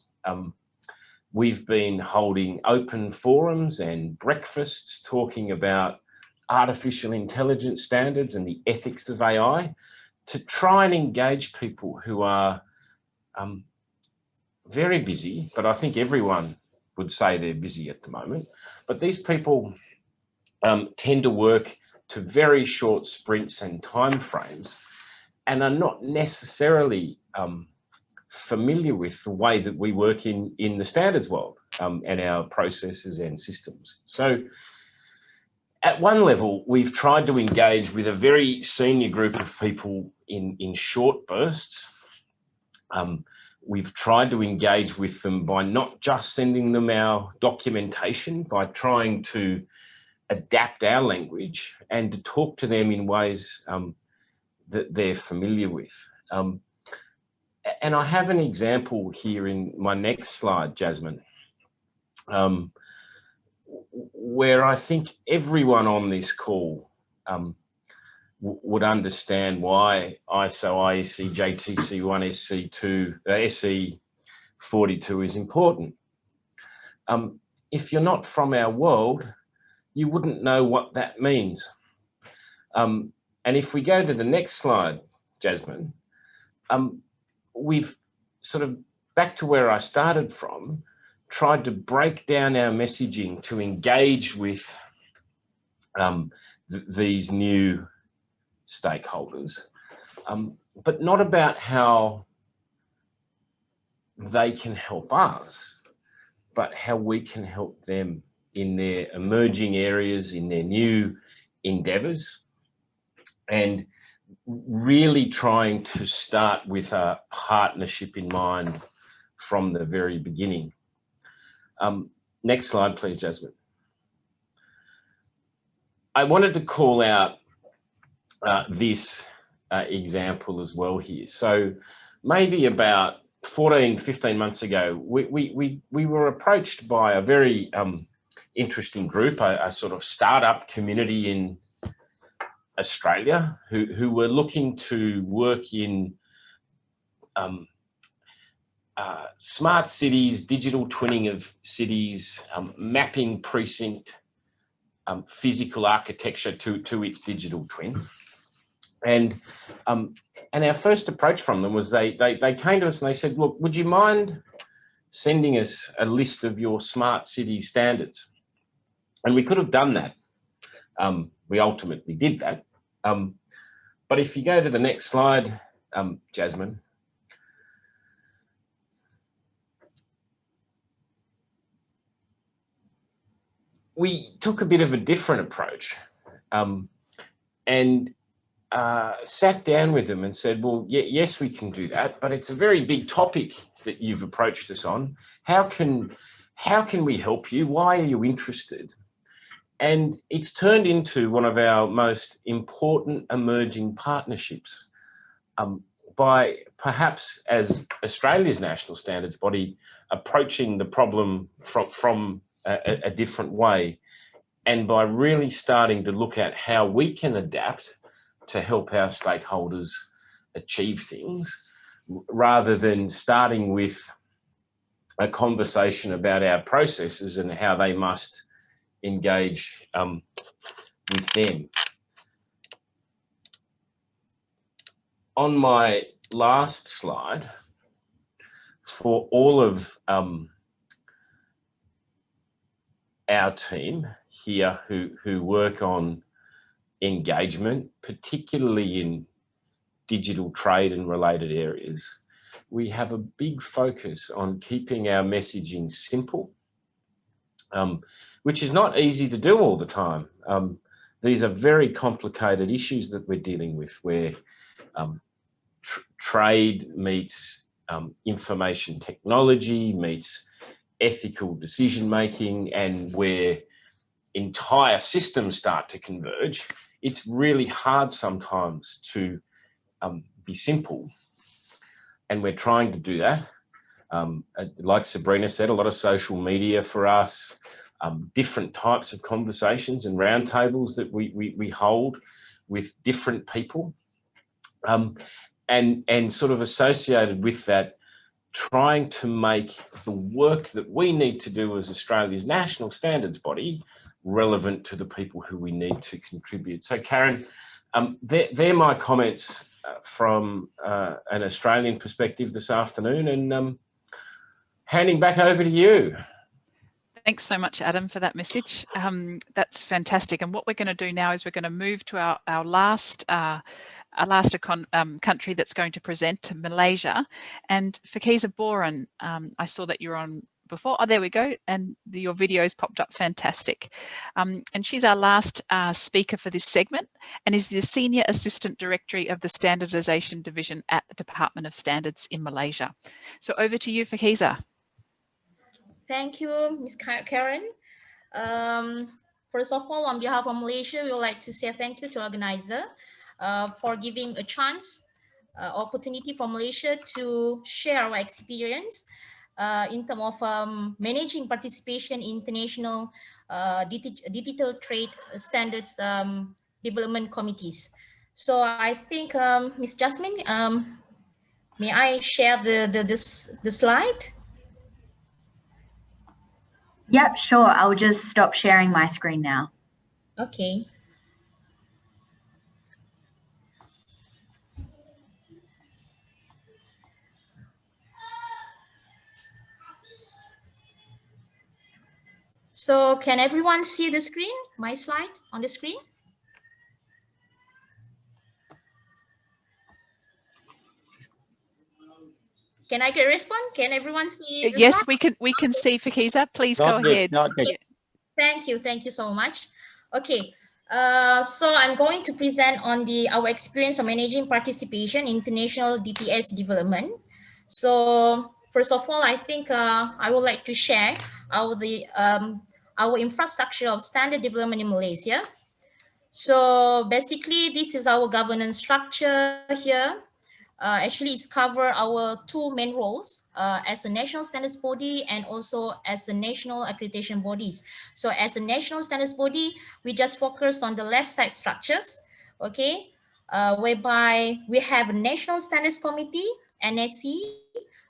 We've been holding open forums and breakfasts talking about artificial intelligence standards and the ethics of AI to try and engage people who are very busy, but I think everyone would say they're busy at the moment. But these people tend to work to very short sprints and timeframes and are not necessarily familiar with the way that we work in the standards world and our processes and systems. So at one level, we've tried to engage with a very senior group of people in short bursts. We've tried to engage with them by not just sending them our documentation, by trying to adapt our language and to talk to them in ways that they're familiar with. And I have an example here in my next slide, Jasmine, where I think everyone on this call would understand why ISO IEC JTC1 SC2 SE42 is important. If you're not from our world, you wouldn't know what that means. And if we go to the next slide, Jasmine, we've sort of, back to where I started from, tried to break down our messaging to engage with these new stakeholders, but not about how they can help us, but how we can help them in their emerging areas, in their new endeavours, and really trying to start with a partnership in mind from the very beginning. Next slide, please, Jasmine. I wanted to call out this example as well here. So maybe about 14, 15 months ago, we were approached by a very interesting group, a sort of startup community in Australia who were looking to work in smart cities, digital twinning of cities, mapping precinct, physical architecture to its digital twin. And our first approach from them was they came to us and they said, look, would you mind sending us a list of your smart city standards? And we could have done that. We ultimately did that. But if you go to the next slide, Jasmine, we took a bit of a different approach and sat down with them and said, well, yes, we can do that, but it's a very big topic that you've approached us on. How can we help you? Why are you interested? And it's turned into one of our most important emerging partnerships by perhaps, as Australia's national standards body, approaching the problem from a different way, and by really starting to look at how we can adapt to help our stakeholders achieve things, rather than starting with a conversation about our processes and how they must engage with them. On my last slide, for all of our team here who work on engagement, particularly in digital trade and related areas, we have a big focus on keeping our messaging simple, which is not easy to do all the time. These are very complicated issues that we're dealing with, where trade meets information technology, meets ethical decision making, and where entire systems start to converge. It's really hard sometimes to be simple, and we're trying to do that. Like Sabrina said, a lot of social media for us, different types of conversations and roundtables that we hold with different people, and sort of associated with that trying to make the work that we need to do as Australia's national standards body relevant to the people who we need to contribute. So Karen, they're my comments from an Australian perspective this afternoon, and handing back over to you. Thanks so much, Adam, for that message. That's fantastic. And what we're going to do now is we're going to move to our last country that's going to present, to Malaysia. And Fakiza Boran, I saw that you're on before. Oh, there we go. And your videos popped up. Fantastic. And she's our last speaker for this segment and is the Senior Assistant Director of the Standardization Division at the Department of Standards in Malaysia. So over to you, Fakiza. Thank you, Ms. Karen. First of all, on behalf of Malaysia, we would like to say thank you to the organizer for giving a chance, opportunity for Malaysia to share our experience in terms of managing participation in international digital trade standards development committees. So I think, Ms. Jasmine, may I share the slide? Yep, sure. I'll just stop sharing my screen now. Okay. So can everyone see the screen, my slide on the screen? Can I get a response? Can everyone see the Yes, slide? we can see, Fakiza. Please Not go yet, ahead. not yet. Thank you so much. Okay, so I'm going to present on our experience of managing participation in international DTS development. So first of all, I think I would like to share our infrastructure of standard development in Malaysia. So basically, this is our governance structure here. Actually, it's cover our two main roles as a national standards body and also as a national accreditation bodies. So as a national standards body, we just focus on the left side structures, okay, whereby we have a National Standards Committee, NSC,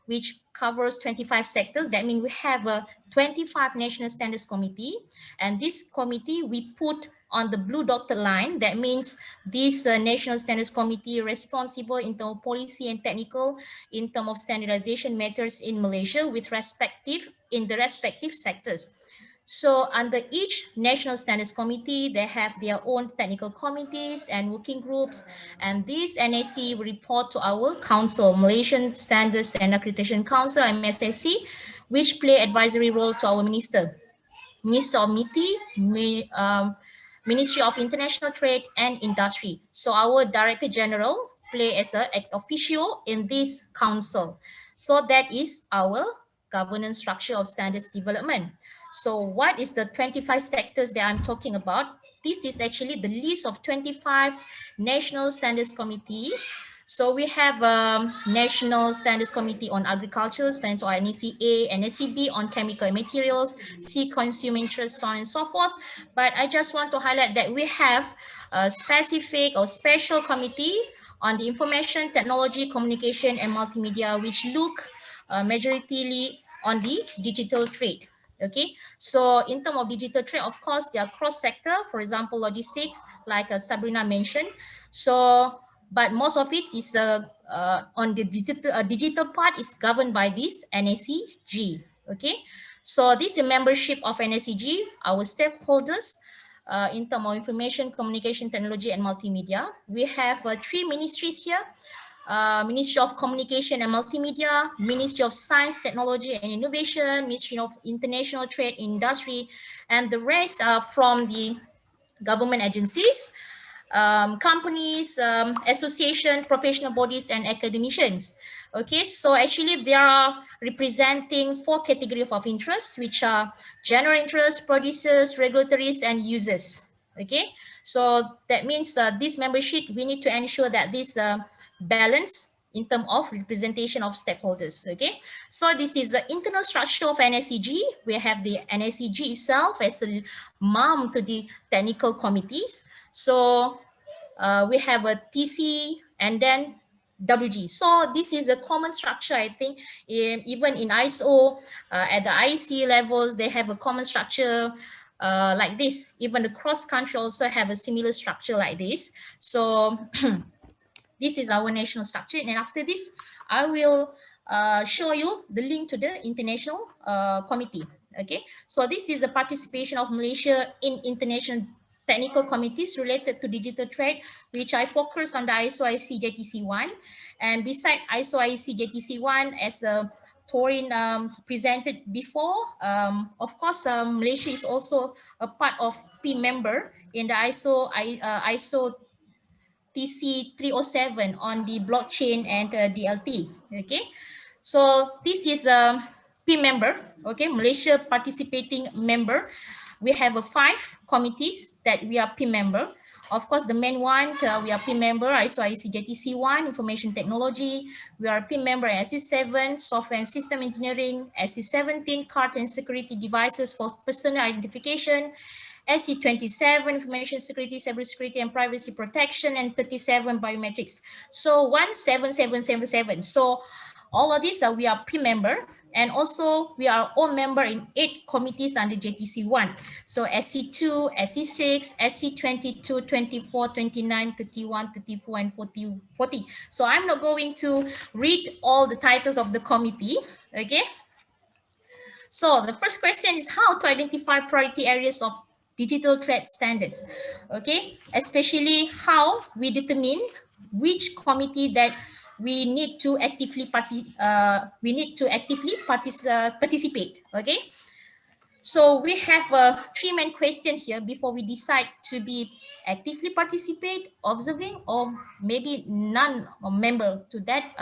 which covers 25 sectors. That means we have a 25 National Standards Committee, and this committee we put on the blue dotted line. That means this National Standards Committee responsible in terms of policy and technical in terms of standardization matters in Malaysia in the respective sectors. So under each National Standards Committee, they have their own technical committees and working groups. And this NAC will report to our council, Malaysian Standards and Accreditation Council, MSSC, which play advisory role to our Minister of MITI, Ministry of International Trade and Industry. So our Director General play as an ex officio in this council. So that is our governance structure of standards development. So what is the 25 sectors that I'm talking about? This is actually the list of 25 National Standards Committee. So we have a National Standards Committee on Agriculture, stands for NECA, and NECB on Chemical and Materials, C, Consumer Interest, so on and so forth. But I just want to highlight that we have a specific or special committee on the Information Technology, Communication and Multimedia, which look majoritarily on the digital trade. Okay, so in terms of digital trade, of course, they are cross-sector, for example, logistics, like Sabrina mentioned. So, but most of it is on the digital part is governed by this NACG. Okay, so this is a membership of NACG, our stakeholders in terms of information, communication, technology, and multimedia. We have 3 ministries here. Ministry of Communication and Multimedia, Ministry of Science, Technology and Innovation, Ministry of International Trade and Industry, and the rest are from the government agencies, companies, association, professional bodies, and academicians. Okay, so actually they are representing 4 categories of interest, which are general interest, producers, regulatories, and users. Okay, so that means this membership, we need to ensure that this balance in terms of representation of stakeholders. Okay, so this is the internal structure of NSCG. We have the NSCG itself as a mom to the technical committees. So we have a TC, and then WG. So this is a common structure, I think. Even in ISO, at the IC levels, they have a common structure like this. Even the cross-country also have a similar structure like this. So this is our national structure. And after this, I will show you the link to the international committee. Okay, so this is the participation of Malaysia in international technical committees related to digital trade, which I focus on the ISO-IC JTC1. And beside ISO-IC JTC1, as Torin presented before, of course, Malaysia is also a part of P member in the ISO TC 307 on the blockchain and DLT. Okay, so this is a P member. Okay, Malaysia participating member. We have 5 committees that we are P member. Of course, the main one, we are P member ISO-IC JTC1, Information Technology. We are P member SC7, Software and System Engineering, SC17, Card and Security Devices for Personal Identification, SC27, Information Security, Cybersecurity and Privacy Protection, and 37, Biometrics. So 17777. So all of these we are P member. And also we are all member in 8 committees under JTC1. So SC2, SC6, SC22, 24, 29, 31, 34, and 40. So I'm not going to read all the titles of the committee, okay? So the first question is how to identify priority areas of digital trade standards, okay? Especially how we determine which committee that we need to actively participate. Okay, so we have 3 main questions here before we decide to be actively participate, observing, or maybe non-member to that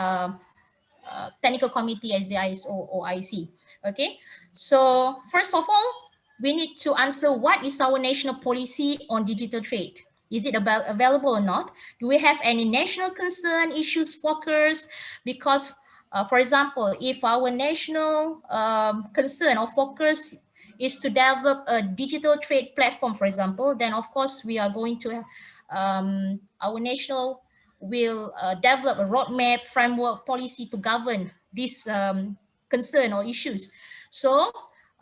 technical committee as the ISO or IC. Okay, so first of all, we need to answer what is our national policy on digital trade. Is it available or not? Do we have any national concern, issues, focus? Because, for example, if our national concern or focus is to develop a digital trade platform, for example, then of course we are going to, our national will develop a roadmap, framework, policy to govern this concern or issues. So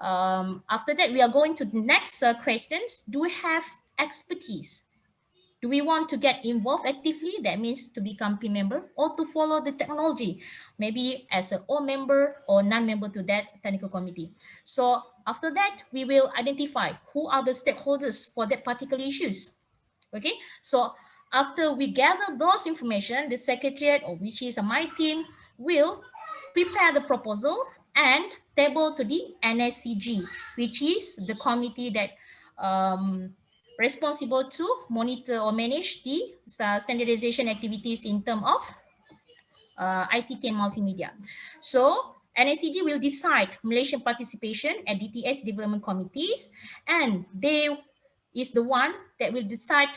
after that, we are going to the next questions. Do we have expertise? Do we want to get involved actively? That means to become P member or to follow the technology, maybe as an all member or non-member to that technical committee. So after that, we will identify who are the stakeholders for that particular issues. Okay, so after we gather those information, the secretariat, or which is my team, will prepare the proposal and table to the NSCG, which is the committee that responsible to monitor or manage the standardization activities in terms of ICT and multimedia. So NSCG will decide Malaysian participation at DTS development committees, and they is the one that will decide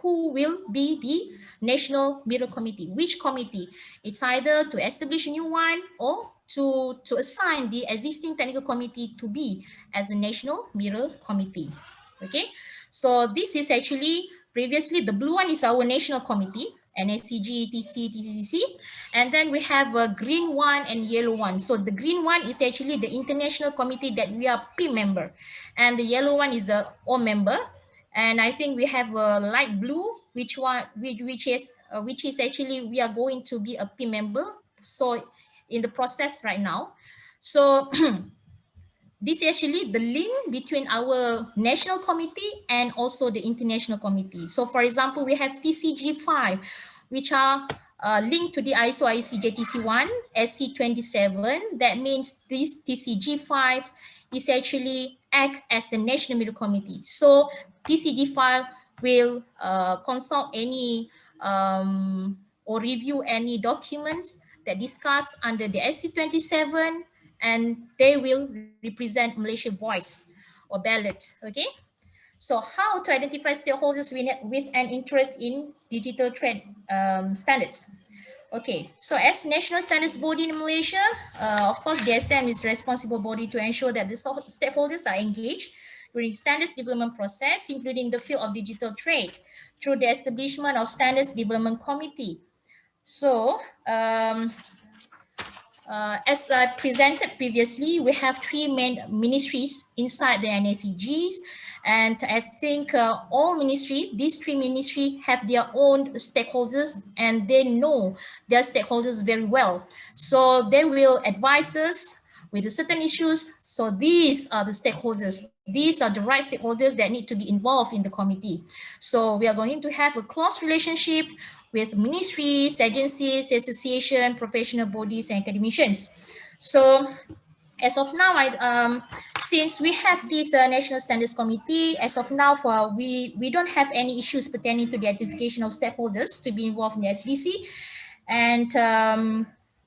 who will be the national mirror committee. Which committee? It's either to establish a new one or to assign the existing technical committee to be as a national mirror committee. Okay, so this is actually previously the blue one is our national committee, NSCG, TC, TCC, and then we have a green one and yellow one. So the green one is actually the international committee that we are P member, and the yellow one is the O member. And I think we have a light blue, which is actually we are going to be a P member. So in the process right now. So this is actually the link between our national committee and also the international committee. So for example, we have TCG5, which are linked to the ISO-IC JTC1, SC27. That means this TCG5 is actually act as the national middle committee. So TCG5 will consult any or review any documents that discuss under the SC27, and they will represent Malaysia voice or ballot. Okay, so how to identify stakeholders with an interest in digital trade standards? Okay, so as national standards body in Malaysia, of course, the ASEAN is the responsible body to ensure that the stakeholders are engaged during standards development process, including the field of digital trade, through the establishment of standards development committee. So as I presented previously, we have three main ministries inside the NSCGs, and I think these three ministries have their own stakeholders, and they know their stakeholders very well. So they will advise us with certain issues. So these are the stakeholders. These are the right stakeholders that need to be involved in the committee. So we are going to have a close relationship with ministries, agencies, association, professional bodies, and academicians. So as of now, since we have this National Standards Committee, as of now, we don't have any issues pertaining to the identification of stakeholders to be involved in the SDC. And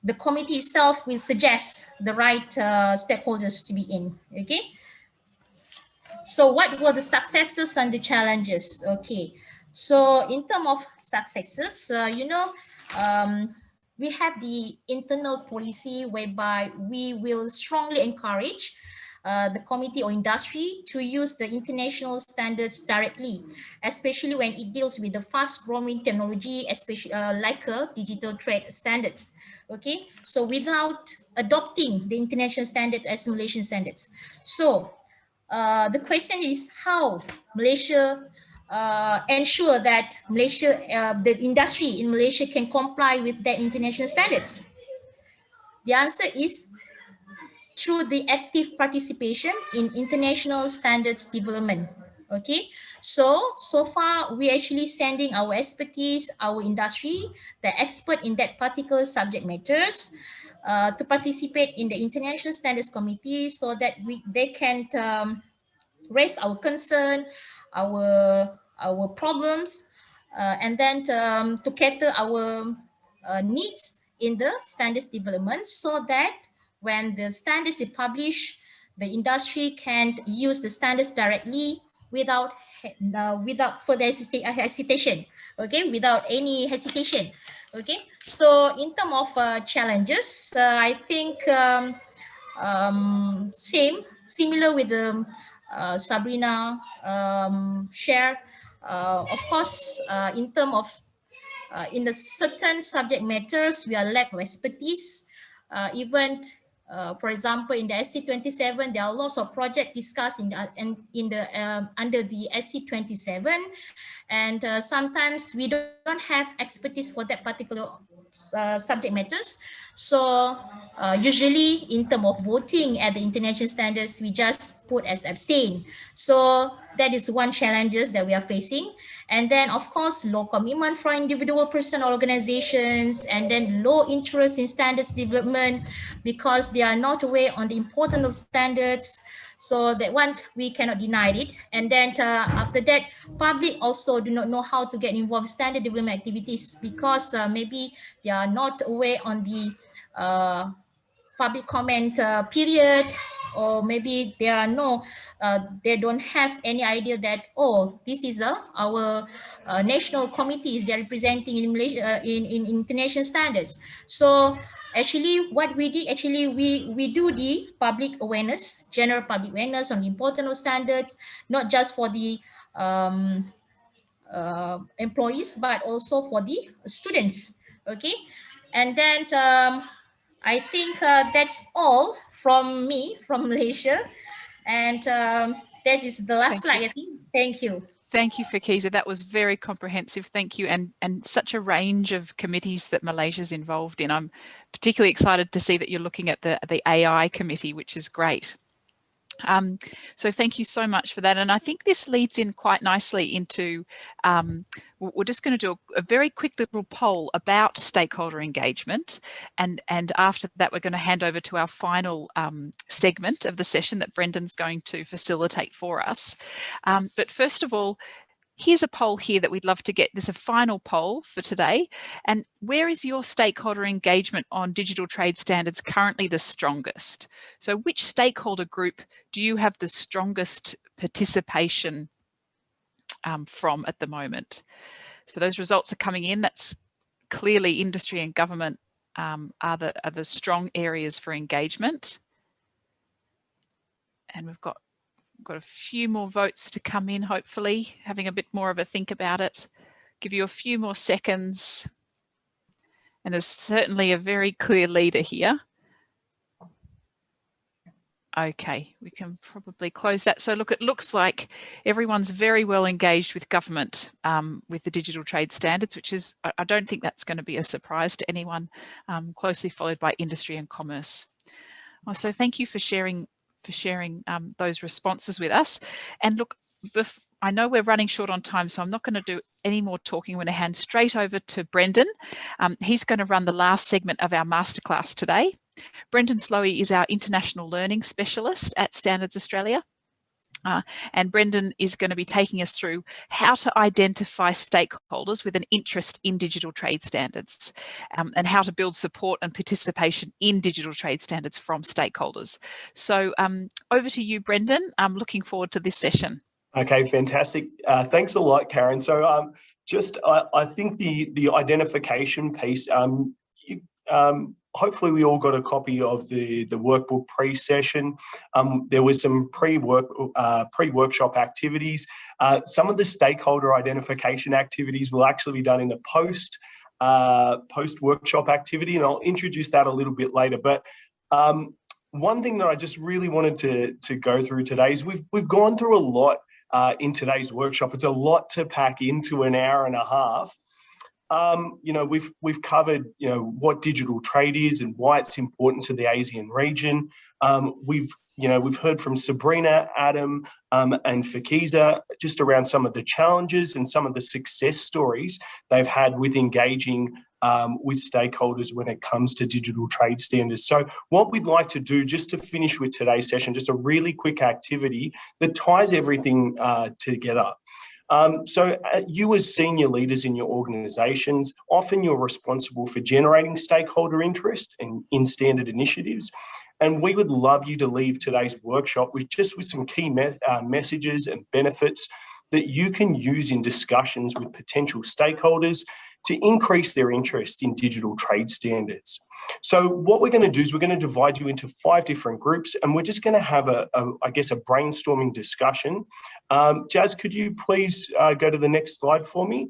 the committee itself will suggest the right stakeholders to be in, okay? So what were the successes and the challenges? Okay, so in terms of successes, we have the internal policy whereby we will strongly encourage the committee or industry to use the international standards directly, especially when it deals with the fast growing technology, especially like digital trade standards. Okay, so without adopting the international standards as Malaysian standards. So the question is how Malaysia ensure that the industry in Malaysia can comply with that international standards. The answer is through the active participation in international standards development. Okay, so far we actually sending our expertise, our industry, the expert in that particular subject matters to participate in the international standards committee so that they can raise our concern, our problems, and then to cater our needs in the standards development, so that when the standards is published, the industry can use the standards directly without further hesitation. Okay, without any hesitation. Okay, so in terms of challenges, I think similar with the Sabrina shared. Of course, in terms of in the certain subject matters, we are lack of expertise. Even, for example, in the SC27, there are lots of projects discussed under the SC27, and sometimes we don't have expertise for that particular subject matters. So usually in terms of voting at the international standards, we just put as abstain. So that is one challenges that we are facing. And then of course, low commitment from individual person organizations, and then low interest in standards development because they are not aware on the importance of standards. So that one, we cannot deny it. And then after that, public also do not know how to get involved in standard development activities because maybe they are not aware on the public comment period, or maybe there are they don't have any idea that, oh, this is our national committees they're representing in Malaysia in international standards. So actually what we did, we do the public awareness, general public awareness on the importance of standards, not just for the employees, but also for the students. Okay, and then I think that's all from me from Malaysia, and that is the last slide. I think. Thank you. Thank you, Fakiza. That was very comprehensive. Thank you. And such a range of committees that Malaysia's involved in. I'm particularly excited to see that you're looking at the AI committee, which is great. So thank you so much for that. And I think this leads in quite nicely into, we're just going to do a very quick little poll about stakeholder engagement. And after that, we're going to hand over to our final segment of the session that Brendan's going to facilitate for us. But first of all, here's a poll here that we'd love to get. There's a final poll for today. And where is your stakeholder engagement on digital trade standards currently the strongest? So which stakeholder group do you have the strongest participation from at the moment? So those results are coming in. That's clearly industry and government are the strong areas for engagement. And we've got a few more votes to come in, hopefully, having a bit more of a think about it. Give you a few more seconds. And there's certainly a very clear leader here. Okay, we can probably close that. So look, it looks like everyone's very well engaged with government with the digital trade standards, which is, I don't think that's going to be a surprise to anyone, closely followed by industry and commerce. So thank you for sharing those responses with us. And look, I know we're running short on time, so I'm not going to do any more talking. I'm going to hand straight over to Brendan. He's going to run the last segment of our masterclass today. Brendan Slowey is our International Learning Specialist at Standards Australia. And Brendan is going to be taking us through how to identify stakeholders with an interest in digital trade standards and how to build support and participation in digital trade standards from stakeholders. So over to you, Brendan. I'm looking forward to this session. Okay, fantastic. Thanks a lot, Karen. So I think the identification piece, hopefully we all got a copy of the workbook pre-session. There was some pre-workshop activities. Some of the stakeholder identification activities will actually be done in the post-workshop activity, and I'll introduce that a little bit later. But one thing that I just really wanted to go through today is we've gone through a lot in today's workshop. It's a lot to pack into an hour and a half. You know, we've covered, you know, what digital trade is and why it's important to the ASEAN region. We've heard from Sabrina, Adam, and Fakiza just around some of the challenges and some of the success stories they've had with engaging with stakeholders when it comes to digital trade standards. So what we'd like to do, just to finish with today's session, just a really quick activity that ties everything together. So you as senior leaders in your organisations, often you're responsible for generating stakeholder interest in standard initiatives. And we would love you to leave today's workshop with some key messages and benefits that you can use in discussions with potential stakeholders to increase their interest in digital trade standards. So what we're going to do is we're going to divide you into 5 different groups, and we're just going to have a brainstorming discussion. Jazz, could you please go to the next slide for me?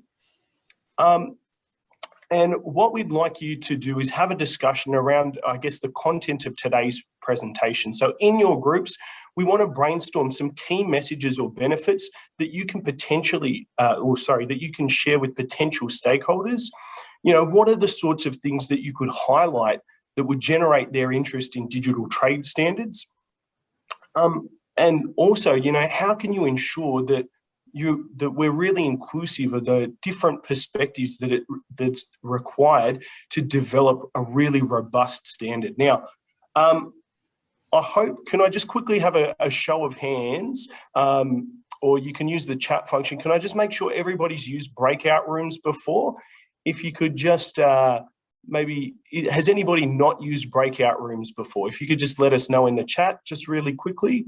And what we'd like you to do is have a discussion around, I guess, the content of today's presentation. So in your groups, we want to brainstorm some key messages or benefits that you can potentially, that you can share with potential stakeholders. You know, what are the sorts of things that you could highlight that would generate their interest in digital trade standards? And also, you know, how can you ensure that we're really inclusive of the different perspectives that's required to develop a really robust standard? Now, can I just quickly have a show of hands, or you can use the chat function. Can I just make sure everybody's used breakout rooms before? If you could just maybe, has anybody not used breakout rooms before? If you could just let us know in the chat, just really quickly.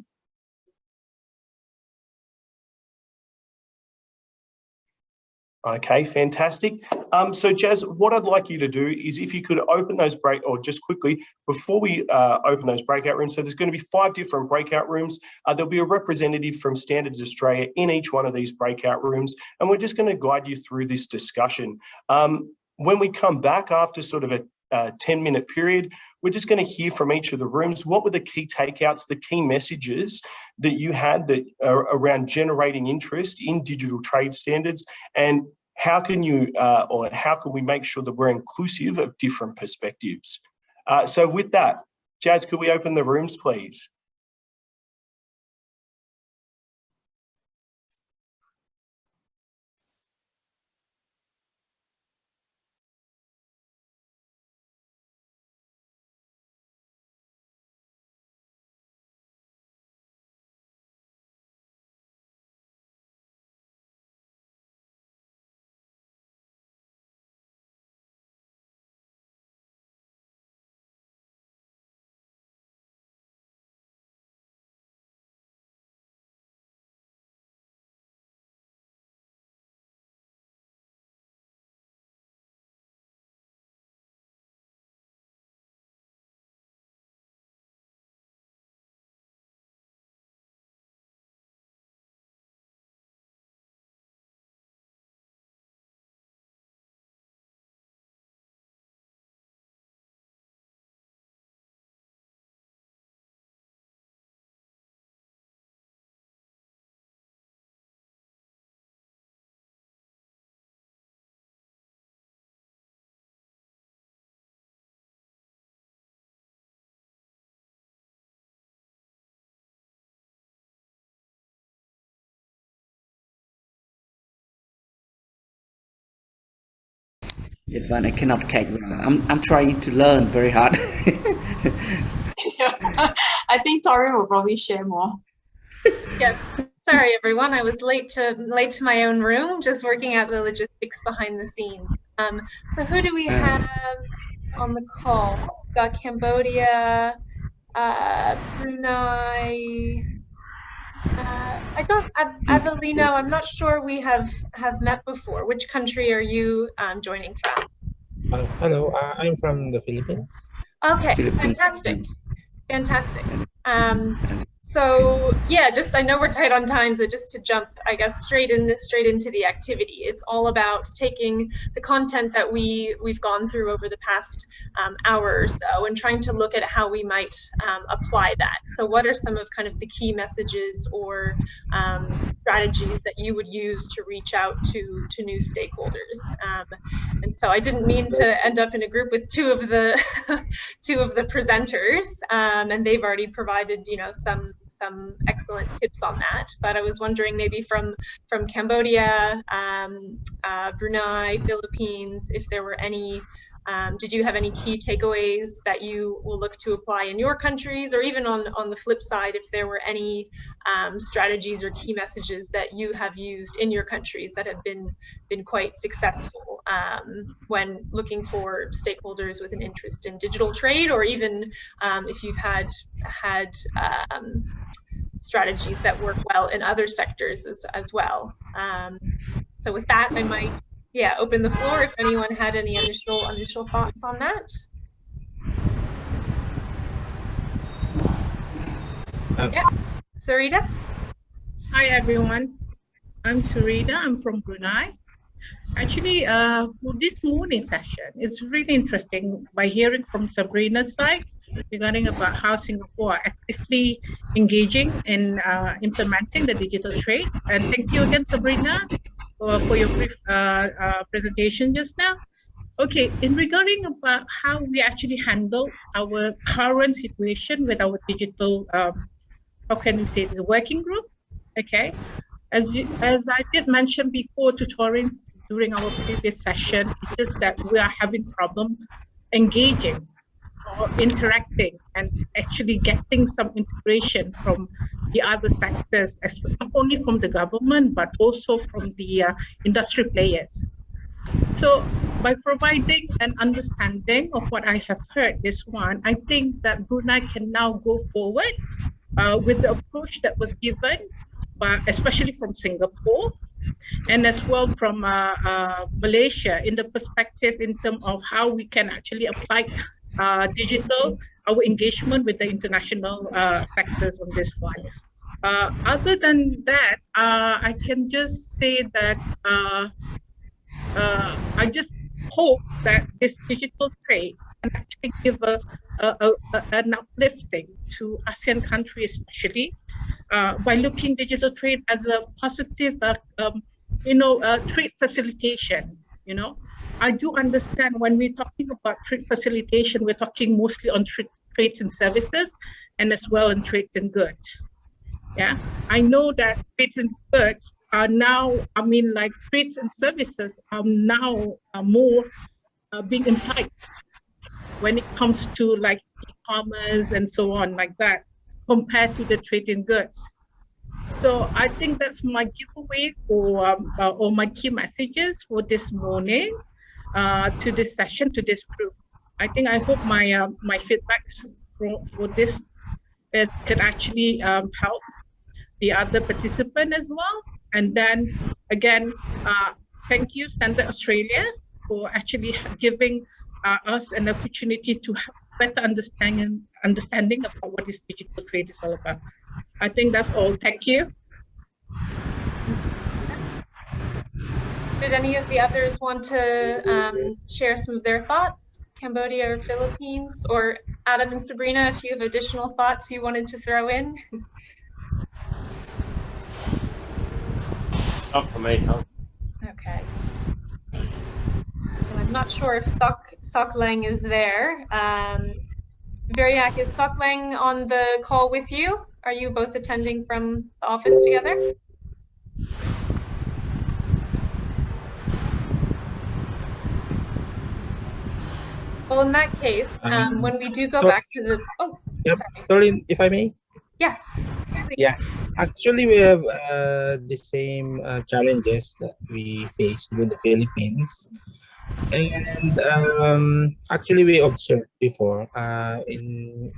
Okay, fantastic. So Jazz, what I'd like you to do is if you could open those just quickly, before we open those breakout rooms, so there's going to be 5 different breakout rooms. There'll be a representative from Standards Australia in each one of these breakout rooms, and we're just going to guide you through this discussion. When we come back after sort of a 10-minute period, we're just going to hear from each of the rooms. What were the key takeouts, the key messages that you had that are around generating interest in digital trade standards, and how can we make sure that we're inclusive of different perspectives? So with that, Jazz, could we open the rooms, please? That one I cannot catch. I'm trying to learn very hard. I think Tori will probably share more. Yes. Sorry, everyone. I was late to my own room, just working out the logistics behind the scenes. So who do we have on the call? We've got Cambodia, Brunei. Avelino, I'm not sure we have met before. Which country are you joining from? Hello, I'm from the Philippines. Okay, fantastic. So yeah, I know we're tight on time, so just to jump, I guess, straight into the activity. It's all about taking the content that we've gone through over the past hour or so and trying to look at how we might apply that. So what are some of kind of the key messages or strategies that you would use to reach out to new stakeholders? And so I didn't mean to end up in a group with two of the presenters, and they've already provided, you know, some excellent tips on that. But I was wondering, maybe from Cambodia, Brunei, Philippines, if there were any. Did you have any key takeaways that you will look to apply in your countries, or even on the flip side, if there were any strategies or key messages that you have used in your countries that have been quite successful when looking for stakeholders with an interest in digital trade, or even if you've had strategies that work well in other sectors as well. So with that, I might open the floor if anyone had any initial thoughts on that. Yeah, Sarita. Hi everyone, I'm Sarita. I'm from Brunei. Actually, for this morning session, it's really interesting by hearing from Sabrina's side regarding about how Singapore are actively engaging in implementing the digital trade. And thank you again, Sabrina, for your brief presentation just now. Okay, in regarding about how we actually handle our current situation with our digital, how can we say it, the working group? Okay, as I did mention before to Torin during our previous session, it's just that we are having problem engaging or interacting and actually getting some integration from the other sectors, not only from the government, but also from the industry players. So by providing an understanding of what I have heard this one, I think that Brunei can now go forward with the approach that was given, especially from Singapore, and as well from Malaysia, in the perspective in terms of how we can actually apply digital, our engagement with the international sectors on this one. Other than that, I can just say that I just hope that this digital trade can actually give an uplifting to ASEAN countries, especially by looking digital trade as a positive, trade facilitation. You know, I do understand when we're talking about trade facilitation, we're talking mostly on trades and services, and as well in trades and goods. Yeah, I know that trades and goods are now, trades and services are now more being implied when it comes to like e-commerce and so on like that, compared to the trade in goods. So I think that's my giveaway for or my key messages for this morning to this session, to this group. I hope my my feedbacks for this could actually help the other participant as well. And then again, thank you, Standard Australia, for actually giving us an opportunity to have better understanding about what this digital trade is all about. I think that's all. Thank you. Did any of the others want to share some of their thoughts? Cambodia or Philippines, or Adam and Sabrina, if you have additional thoughts you wanted to throw in? Not for me. Okay. And I'm not sure if Sok Lang is there. Viriak, is Sok Lang on the call with you? Are you both attending from the office together? Well, in that case, when we do go back to the, yep. Sorry, if I may. Yes. Yeah, actually, we have the same challenges that we faced with the Philippines, and actually, we observed before we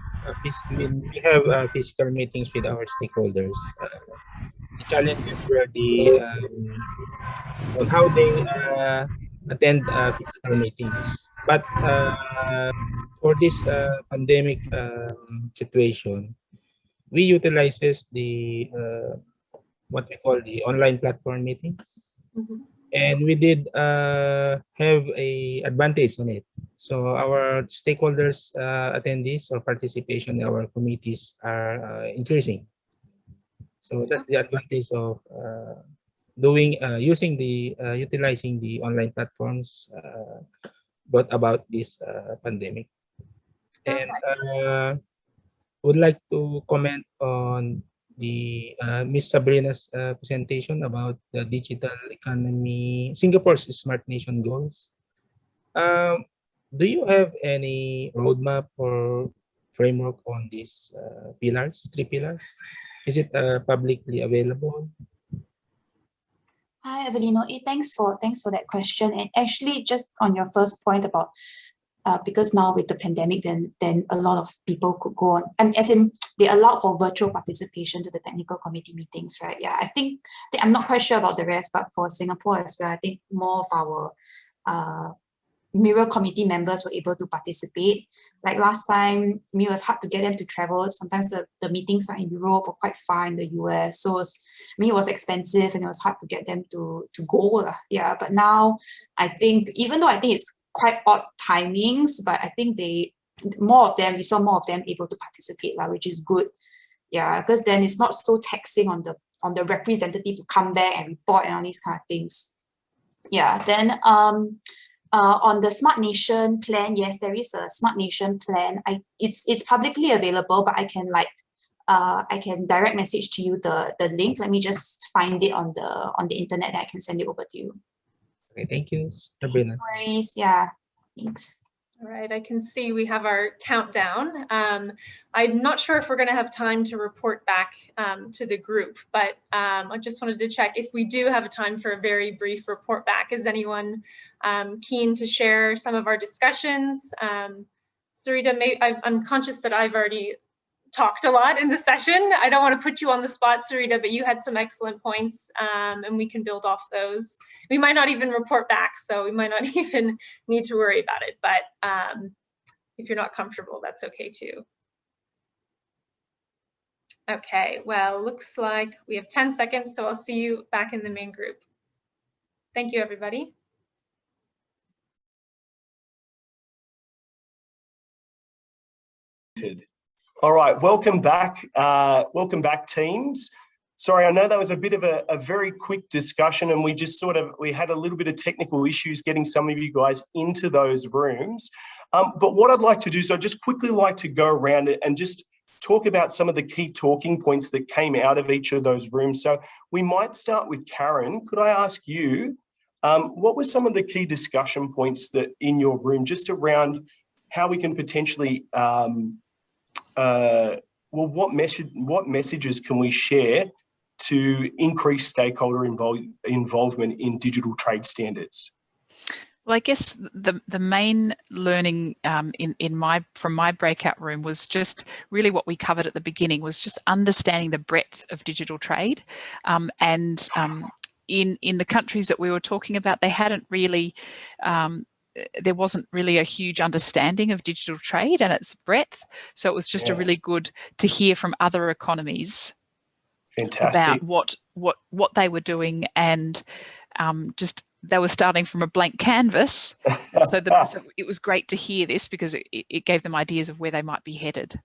have physical meetings with our stakeholders. The challenges were on how they attend physical meetings, but for this pandemic situation, we utilizes the what we call the online platform meetings, and we did have a advantage on it. So our stakeholders attendees or participation in our committees are increasing. So that's the advantage of utilizing the online platforms brought about this pandemic. And would like to comment on the Miss Sabrina's presentation about the digital economy, Singapore's Smart Nation goals. Do you have any roadmap or framework on these three pillars? Is it publicly available? Hi, Evelino. Thanks for that question. And actually, just on your first point about because now with the pandemic, then a lot of people could go on. As in, they allow for virtual participation to the technical committee meetings, right? Yeah, I think I'm not quite sure about the rest, but for Singapore as well, I think more of our mirror committee members were able to participate. Like last time, it was hard to get them to travel. Sometimes the meetings are in Europe or quite far in the US. So it was expensive and it was hard to get them to go. Yeah, but now I think, even though I think it's quite odd timings, but I think we saw more of them able to participate, which is good. Yeah, because then it's not so taxing on the representative to come back and report and all these kind of things. Yeah, then on the Smart Nation plan, yes, there is a Smart Nation plan. It's publicly available, but I can direct message to you the link. Let me just find it on the internet and I can send it over to you. Okay, thank you, Sabrina. No worries. Yeah, thanks. All right, I can see we have our countdown. I'm not sure if we're going to have time to report back to the group, but I just wanted to check if we do have a time for a very brief report back. Is anyone keen to share some of our discussions? Sarita, I'm conscious that I've already talked a lot in the session. I don't want to put you on the spot, Sarita, but you had some excellent points and we can build off those. We might not even report back, so we might not even need to worry about it, but if you're not comfortable, that's okay too. Okay, well, looks like we have 10 seconds, so I'll see you back in the main group. Thank you, everybody. All right, welcome back. Welcome back, teams. Sorry, I know that was a bit of a very quick discussion and we had a little bit of technical issues getting some of you guys into those rooms. But what I'd like to do, so I'd just quickly like to go around it and just talk about some of the key talking points that came out of each of those rooms. So we might start with Karen. Could I ask you, what were some of the key discussion points that in your room, just around how we can potentially what messages can we share to increase stakeholder involvement in digital trade standards? Well, I guess the main learning from my breakout room was just really what we covered at the beginning, was just understanding the breadth of digital trade, and in the countries that we were talking about, they hadn't really there wasn't really a huge understanding of digital trade and its breadth. So it was just a really good to hear from other economies about what they were doing, and just they were starting from a blank canvas. So it was great to hear this because it gave them ideas of where they might be headed.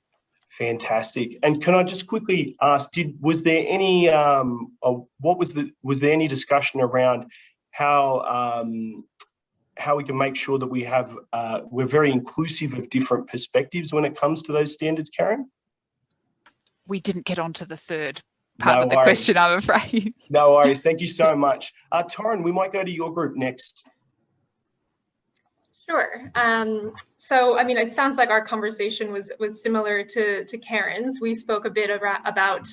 Fantastic. And can I just quickly ask, was there any was there any discussion around how we can make sure that we're very inclusive of different perspectives when it comes to those standards, Karen? We didn't get onto the third part of the question, I'm afraid. No worries. Thank you so much. Torrin, we might go to your group next. Sure. So, I mean, it sounds like our conversation was similar to Karen's. We spoke a bit about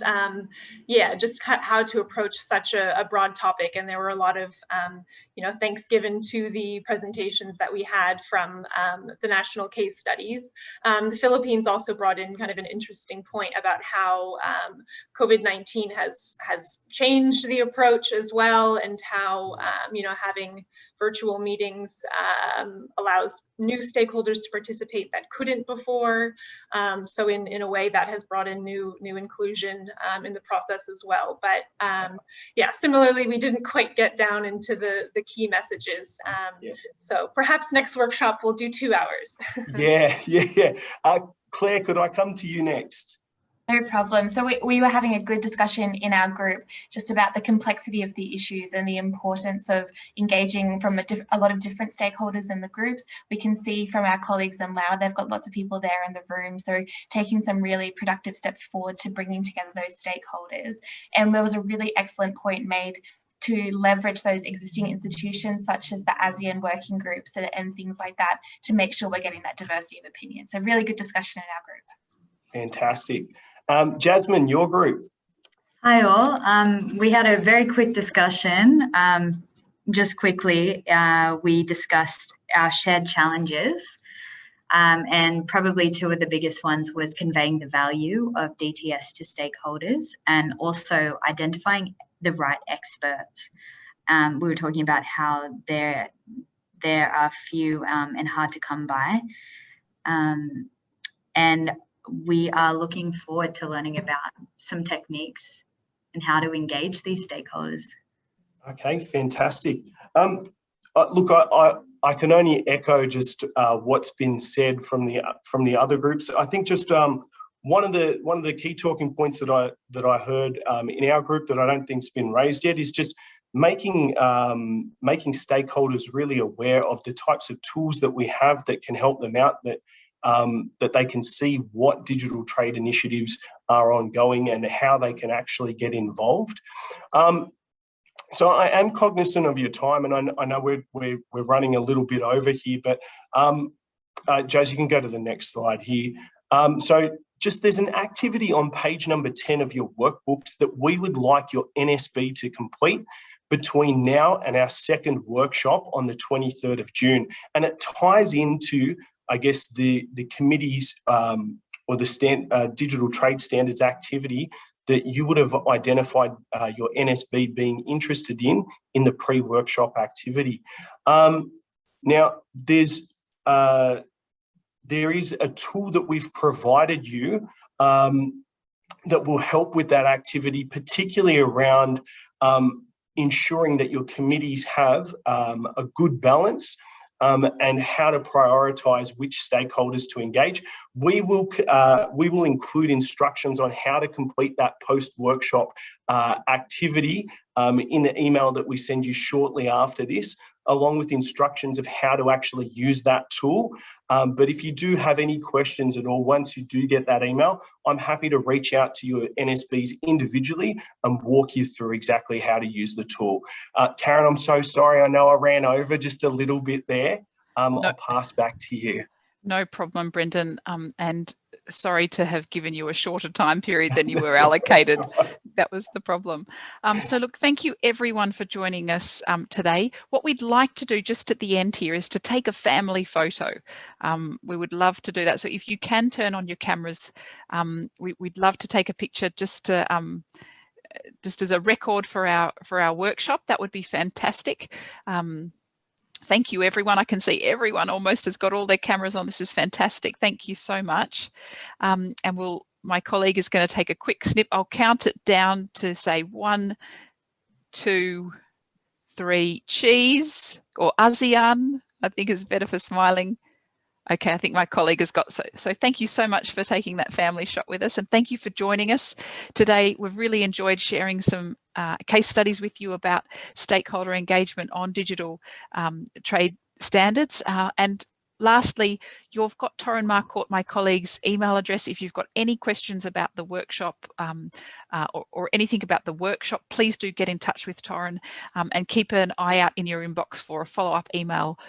yeah, just how to approach such a broad topic, and there were a lot of you know, thanks given to the presentations that we had from the national case studies. The Philippines also brought in kind of an interesting point about how COVID-19 has changed the approach as well, and how you know, having virtual meetings allows new stakeholders to participate that couldn't before. So in a way that has brought in new inclusion in the process as well. But yeah, similarly, we didn't quite get down into the key messages. So perhaps next workshop we'll do 2 hours. Yeah. Claire, could I come to you next? No problem. So we were having a good discussion in our group just about the complexity of the issues and the importance of engaging from a lot of different stakeholders in the groups. We can see from our colleagues in Laos, they've got lots of people there in the room. So taking some really productive steps forward to bringing together those stakeholders. And there was a really excellent point made to leverage those existing institutions such as the ASEAN working groups and things like that to make sure we're getting that diversity of opinion. So really good discussion in our group. Fantastic. Jasmine, your group. Hi all. We had a very quick discussion. Just quickly, we discussed our shared challenges, and probably two of the biggest ones was conveying the value of DTS to stakeholders and also identifying the right experts. We were talking about how there are few and hard to come by. And we are looking forward to learning about some techniques and how to engage these stakeholders. Okay, fantastic. Look, I can only echo just what's been said from the other groups. I think just one of the key talking points that I heard in our group that I don't think's been raised yet is just making stakeholders really aware of the types of tools that we have that can help them out, that they can see what digital trade initiatives are ongoing and how they can actually get involved. So I am cognizant of your time, and I know we're running a little bit over here, but Jaz, you can go to the next slide here. So just there's an activity on page number 10 of your workbooks that we would like your NSB to complete between now and our second workshop on the 23rd of June. And it ties into, I guess, the committee's or the digital trade standards activity that you would have identified your NSB being interested in the pre-workshop activity. Now, there is a tool that we've provided you that will help with that activity, particularly around ensuring that your committees have a good balance and how to prioritise which stakeholders to engage. We will include instructions on how to complete that post-workshop activity in the email that we send you shortly after this, along with instructions of how to actually use that tool. But if you do have any questions at all, once you do get that email, I'm happy to reach out to your NSBs individually and walk you through exactly how to use the tool. Karen, I'm so sorry. I know I ran over just a little bit there. No. I'll pass back to you. No problem, Brendan. And sorry to have given you a shorter time period than you were allocated. That was the problem. So look, thank you everyone for joining us today. What we'd like to do just at the end here is to take a family photo. We would love to do that. So if you can turn on your cameras, we'd love to take a picture just to just as a record for our workshop. That would be fantastic. Thank you, everyone. I can see everyone almost has got all their cameras on. This is fantastic. Thank you so much. And my colleague is going to take a quick snip. I'll count it down to say 1, 2, 3, cheese, or ASEAN, I think is better for smiling. Okay, I think my colleague has got, so thank you so much for taking that family shot with us, and thank you for joining us today. We've really enjoyed sharing some case studies with you about stakeholder engagement on digital trade standards. And lastly, you've got Torren Marcourt, my colleague's email address. If you've got any questions about the workshop or anything about the workshop, please do get in touch with Torren and keep an eye out in your inbox for a follow-up email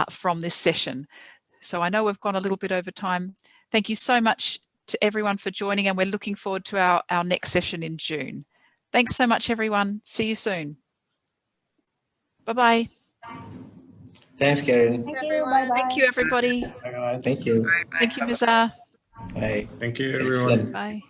from this session. So I know we've gone a little bit over time. Thank you so much to everyone for joining, and we're looking forward to our next session in June. Thanks so much, everyone. See you soon. Bye-bye. Thanks, Karen. Thank you. Bye-bye. Thank you, everybody. Bye, guys. Thank you. Thank you, Ms. R. Bye. Thank you, Excellent. Bye.